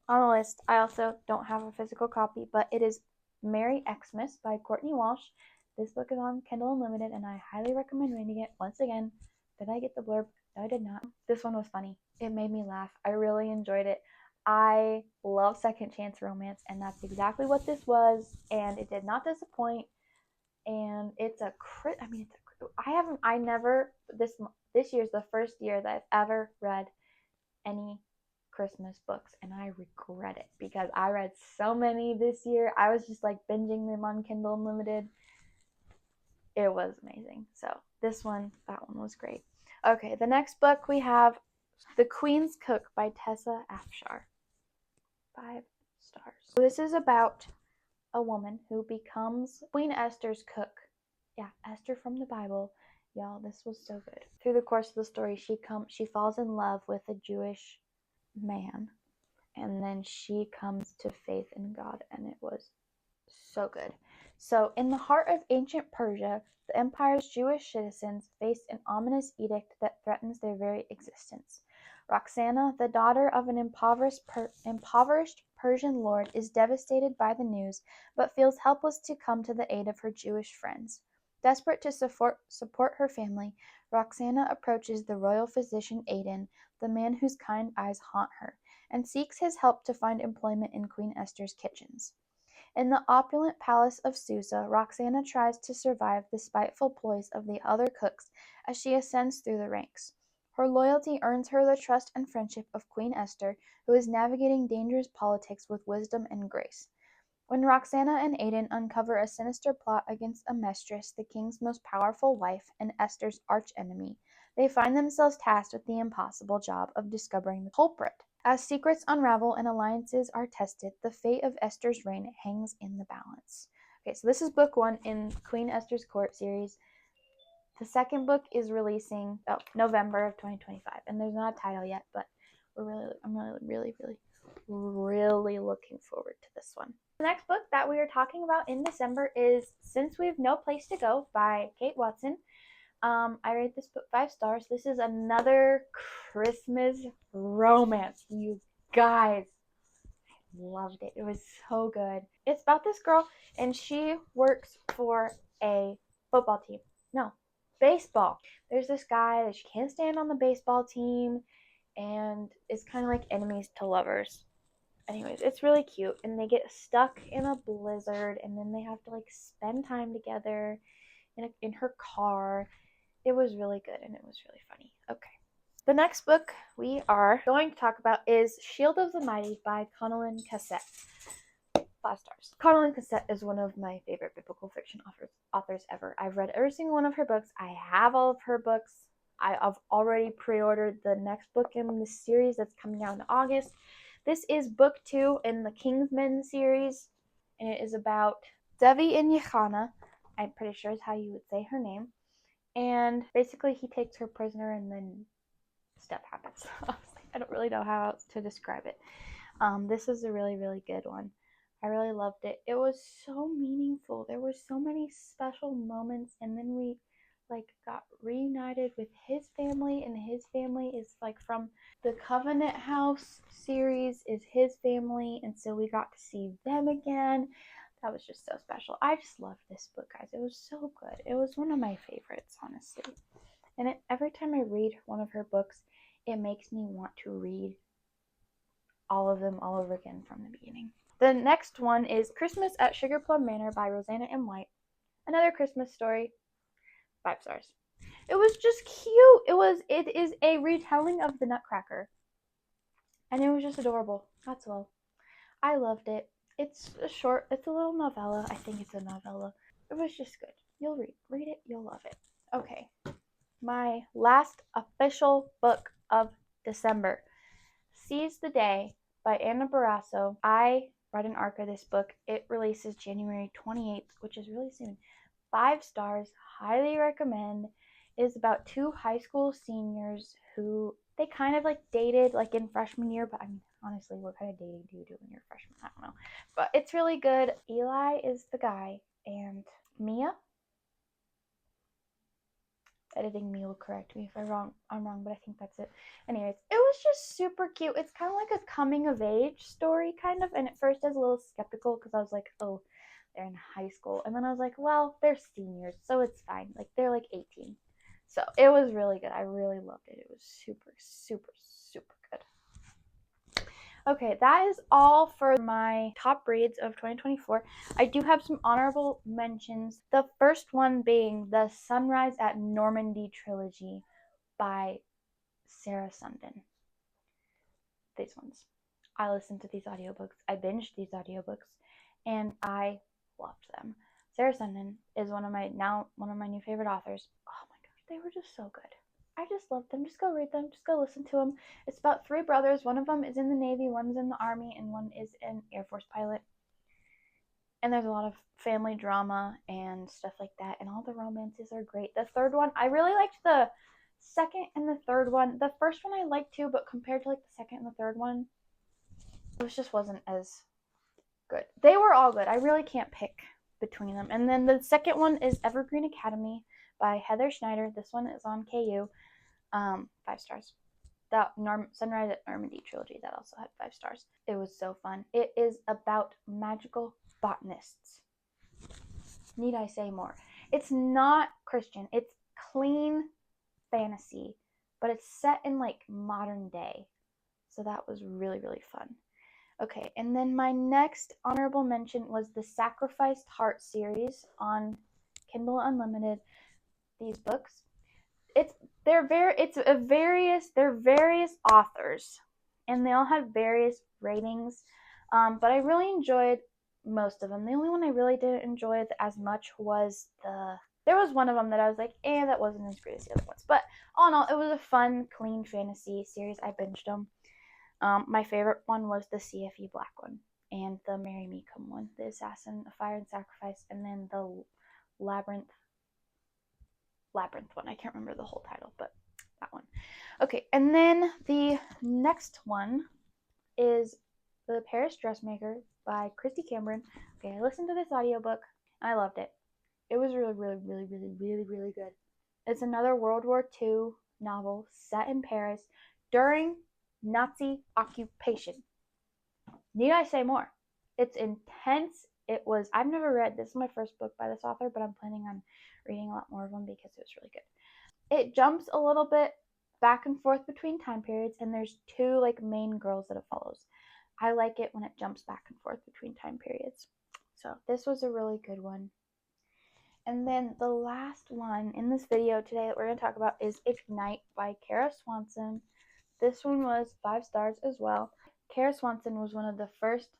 on the list. I also don't have a physical copy, but it is Merry Xmas by Courtney Walsh. This book is on Kindle Unlimited, and I highly recommend reading it. Once again, did I get the blurb? No, I did not. This one was funny. It made me laugh. I really enjoyed it. I love second chance romance, and that's exactly what this was, and it did not disappoint. And it's a this year's the first year that I've ever read any Christmas books, and I regret it because I read so many this year. I was just like binging them on Kindle Unlimited. It was amazing. So that one was great. Okay, the next book we have The Queen's Cook by Tessa Afshar. 5 stars. So this is about a woman who becomes Queen Esther's cook. Yeah, Esther from the Bible. Y'all, this was so good. Through the course of the story, she falls in love with a Jewish man, and then she comes to faith in God, and it was so good. So, in the heart of ancient Persia, the empire's Jewish citizens faced an ominous edict that threatens their very existence. Roxana, the daughter of an impoverished Persian lord, is devastated by the news, but feels helpless to come to the aid of her Jewish friends. Desperate to support her family, Roxana approaches the royal physician Aden, the man whose kind eyes haunt her, and seeks his help to find employment in Queen Esther's kitchens. In the opulent palace of Susa, Roxana tries to survive the spiteful ploys of the other cooks as she ascends through the ranks. Her loyalty earns her the trust and friendship of Queen Esther, who is navigating dangerous politics with wisdom and grace. When Roxana and Aden uncover a sinister plot against Amestris, the king's most powerful wife and Esther's archenemy, they find themselves tasked with the impossible job of discovering the culprit. As secrets unravel and alliances are tested, the fate of Esther's reign hangs in the balance. Okay, so this is book 1 in Queen Esther's Court series. The second book is releasing November of 2025, and there's not a title yet, but I'm really looking forward to this one. The next book that we are talking about in December is Since We've No Place to Go by Kate Watson. I rate this book 5 stars. This is another Christmas romance. You guys, I loved it. It was so good. It's about this girl, and she works for a football team. No, baseball. There's this guy that she can't stand on the baseball team, and it's kind of like enemies to lovers. Anyways, it's really cute, and they get stuck in a blizzard, and then they have to like spend time together in her car. It was really good, and it was really funny. Okay. The next book we are going to talk about is Shield of the Mighty by Connellan Cassette. 5 stars. Connellan Cassette is one of my favorite biblical fiction authors ever. I've read every single one of her books. I have all of her books. I've already pre-ordered the next book in the series that's coming out in August. This is book 2 in the Kingsmen series, and it is about Devi and Yechana. I'm pretty sure is how you would say her name. And basically he takes her prisoner, and then stuff happens. I don't really know how else to describe it. This is a really good one. I really loved it. It was so meaningful. There were so many special moments, and then we got reunited with his family, and his family is from the Covenant House series is his family, and so we got to see them again. That was just so special. I just loved this book, guys. It was so good. It was one of my favorites, honestly. And every time I read one of her books, it makes me want to read all of them all over again from the beginning. The next one is Christmas at Sugar Plum Manor by Rosanna M. White. Another Christmas story. 5 stars. It was just cute. It is a retelling of the Nutcracker. And it was just adorable. That's all. I loved it. It's a little novella. I think it's a novella. It was just good. You'll read it, you'll love it. Okay. My last official book of December, Seize the Day by Anna Barrasso. I read an arc of this book. It releases January 28th, which is really soon. 5 stars. Highly recommend. It is about 2 high school seniors who they kind of dated in freshman year, but I mean, honestly, what kind of dating do you do when you're a freshman? I don't know. But it's really good. Eli is the guy, and Mia, editing me will correct me if I'm wrong, but I think that's it. Anyways, it was just super cute. It's kind of like a coming of age story, kind of, and at first I was a little skeptical because I was like, oh, they're in high school, and then I was like, well, they're seniors, so it's fine. They're 18. So it was really good. I really loved it. It was super good. Okay, that is all for my top reads of 2024. I do have some honorable mentions. The first one being The Sunrise at Normandy Trilogy by Sarah Sundin. These ones. I listened to these audiobooks. I binged these audiobooks, and I loved them. Sarah Sundin is one of my new favorite authors. Oh my gosh, they were just so good. I just love them. Just go read them. Just go listen to them. It's about 3 brothers. One of them is in the Navy, one's in the Army, and one is an Air Force pilot. And there's a lot of family drama and stuff like that. And all the romances are great. The third one, I really liked the second and the third one. The first one I liked too, but compared to the second and the third one, it just wasn't as good. They were all good. I really can't pick between them. And then the second one is Evergreen Academy by Heather Schneider. This one is on KU. 5 stars. The Sunrise at Normandy trilogy, that also had 5 stars. It was so fun. It is about magical botanists. Need I say more? It's not Christian. It's clean fantasy, but it's set in modern day. So that was really fun. Okay, and then my next honorable mention was the Sacrificed Heart series on Kindle Unlimited. These books, they're various authors, and they all had various ratings. But I really enjoyed most of them. The only one I really didn't enjoy as much was the There was one of them that I was like, that wasn't as great as the other ones. But all in all, it was a fun, clean fantasy series. I binged them. My favorite one was the C.F.E. Black one and the Marry Me Come one, the Assassin, Fire and Sacrifice, and then the Labyrinth one. I can't remember the whole title, but that one. Okay, and then the next one is The Paris Dressmaker by Christy Cameron. Okay, I listened to this audiobook and I loved it. It was really, really, really, really, really, really good. It's another World War II novel set in Paris during Nazi occupation. Need I say more? It's intense. I've never read, this is my first book by this author, but I'm planning on reading a lot more of them because it was really good. It jumps a little bit back and forth between time periods, and there's two like main girls that it follows. I like it when it jumps back and forth between time periods. So this was a really good one. And then the last one in this video today that we're going to talk about is Ignite by Kara Swanson. This one was 5 stars as well. Kara Swanson was one of the first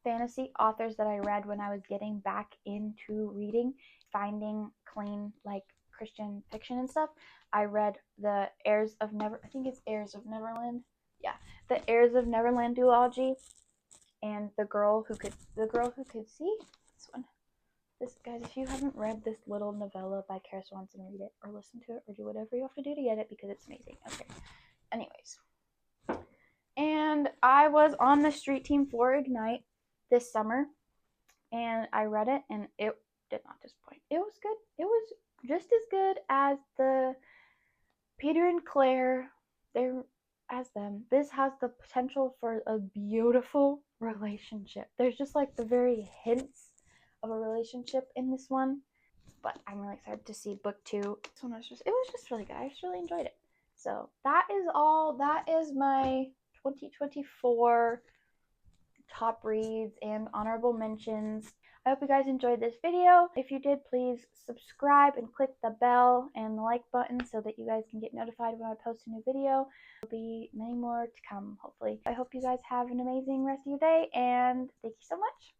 fantasy authors that I read when I was getting back into reading, finding clean like Christian fiction and stuff. I read the Heirs of Neverland. Yeah, the Heirs of Neverland duology, and the girl who could see. This one. This, guys, if you haven't read this little novella by Kara Swanson, read it or listen to it or do whatever you have to do to get it because it's amazing. Okay. Anyways. And I was on the street team for Ignite this summer, and I read it, and it did not disappoint. It was good. It was just as good as the Peter and Claire. As them. This has the potential for a beautiful relationship. There's just like the very hints of a relationship in this one, but I'm really excited to see book 2. This one was it was just really good. I just really enjoyed it. So that is all. That is my 2024 top reads and honorable mentions. I hope you guys enjoyed this video. If you did, please subscribe and click the bell and the like button so that you guys can get notified when I post a new video. There'll be many more to come, hopefully. I hope you guys have an amazing rest of your day, and thank you so much.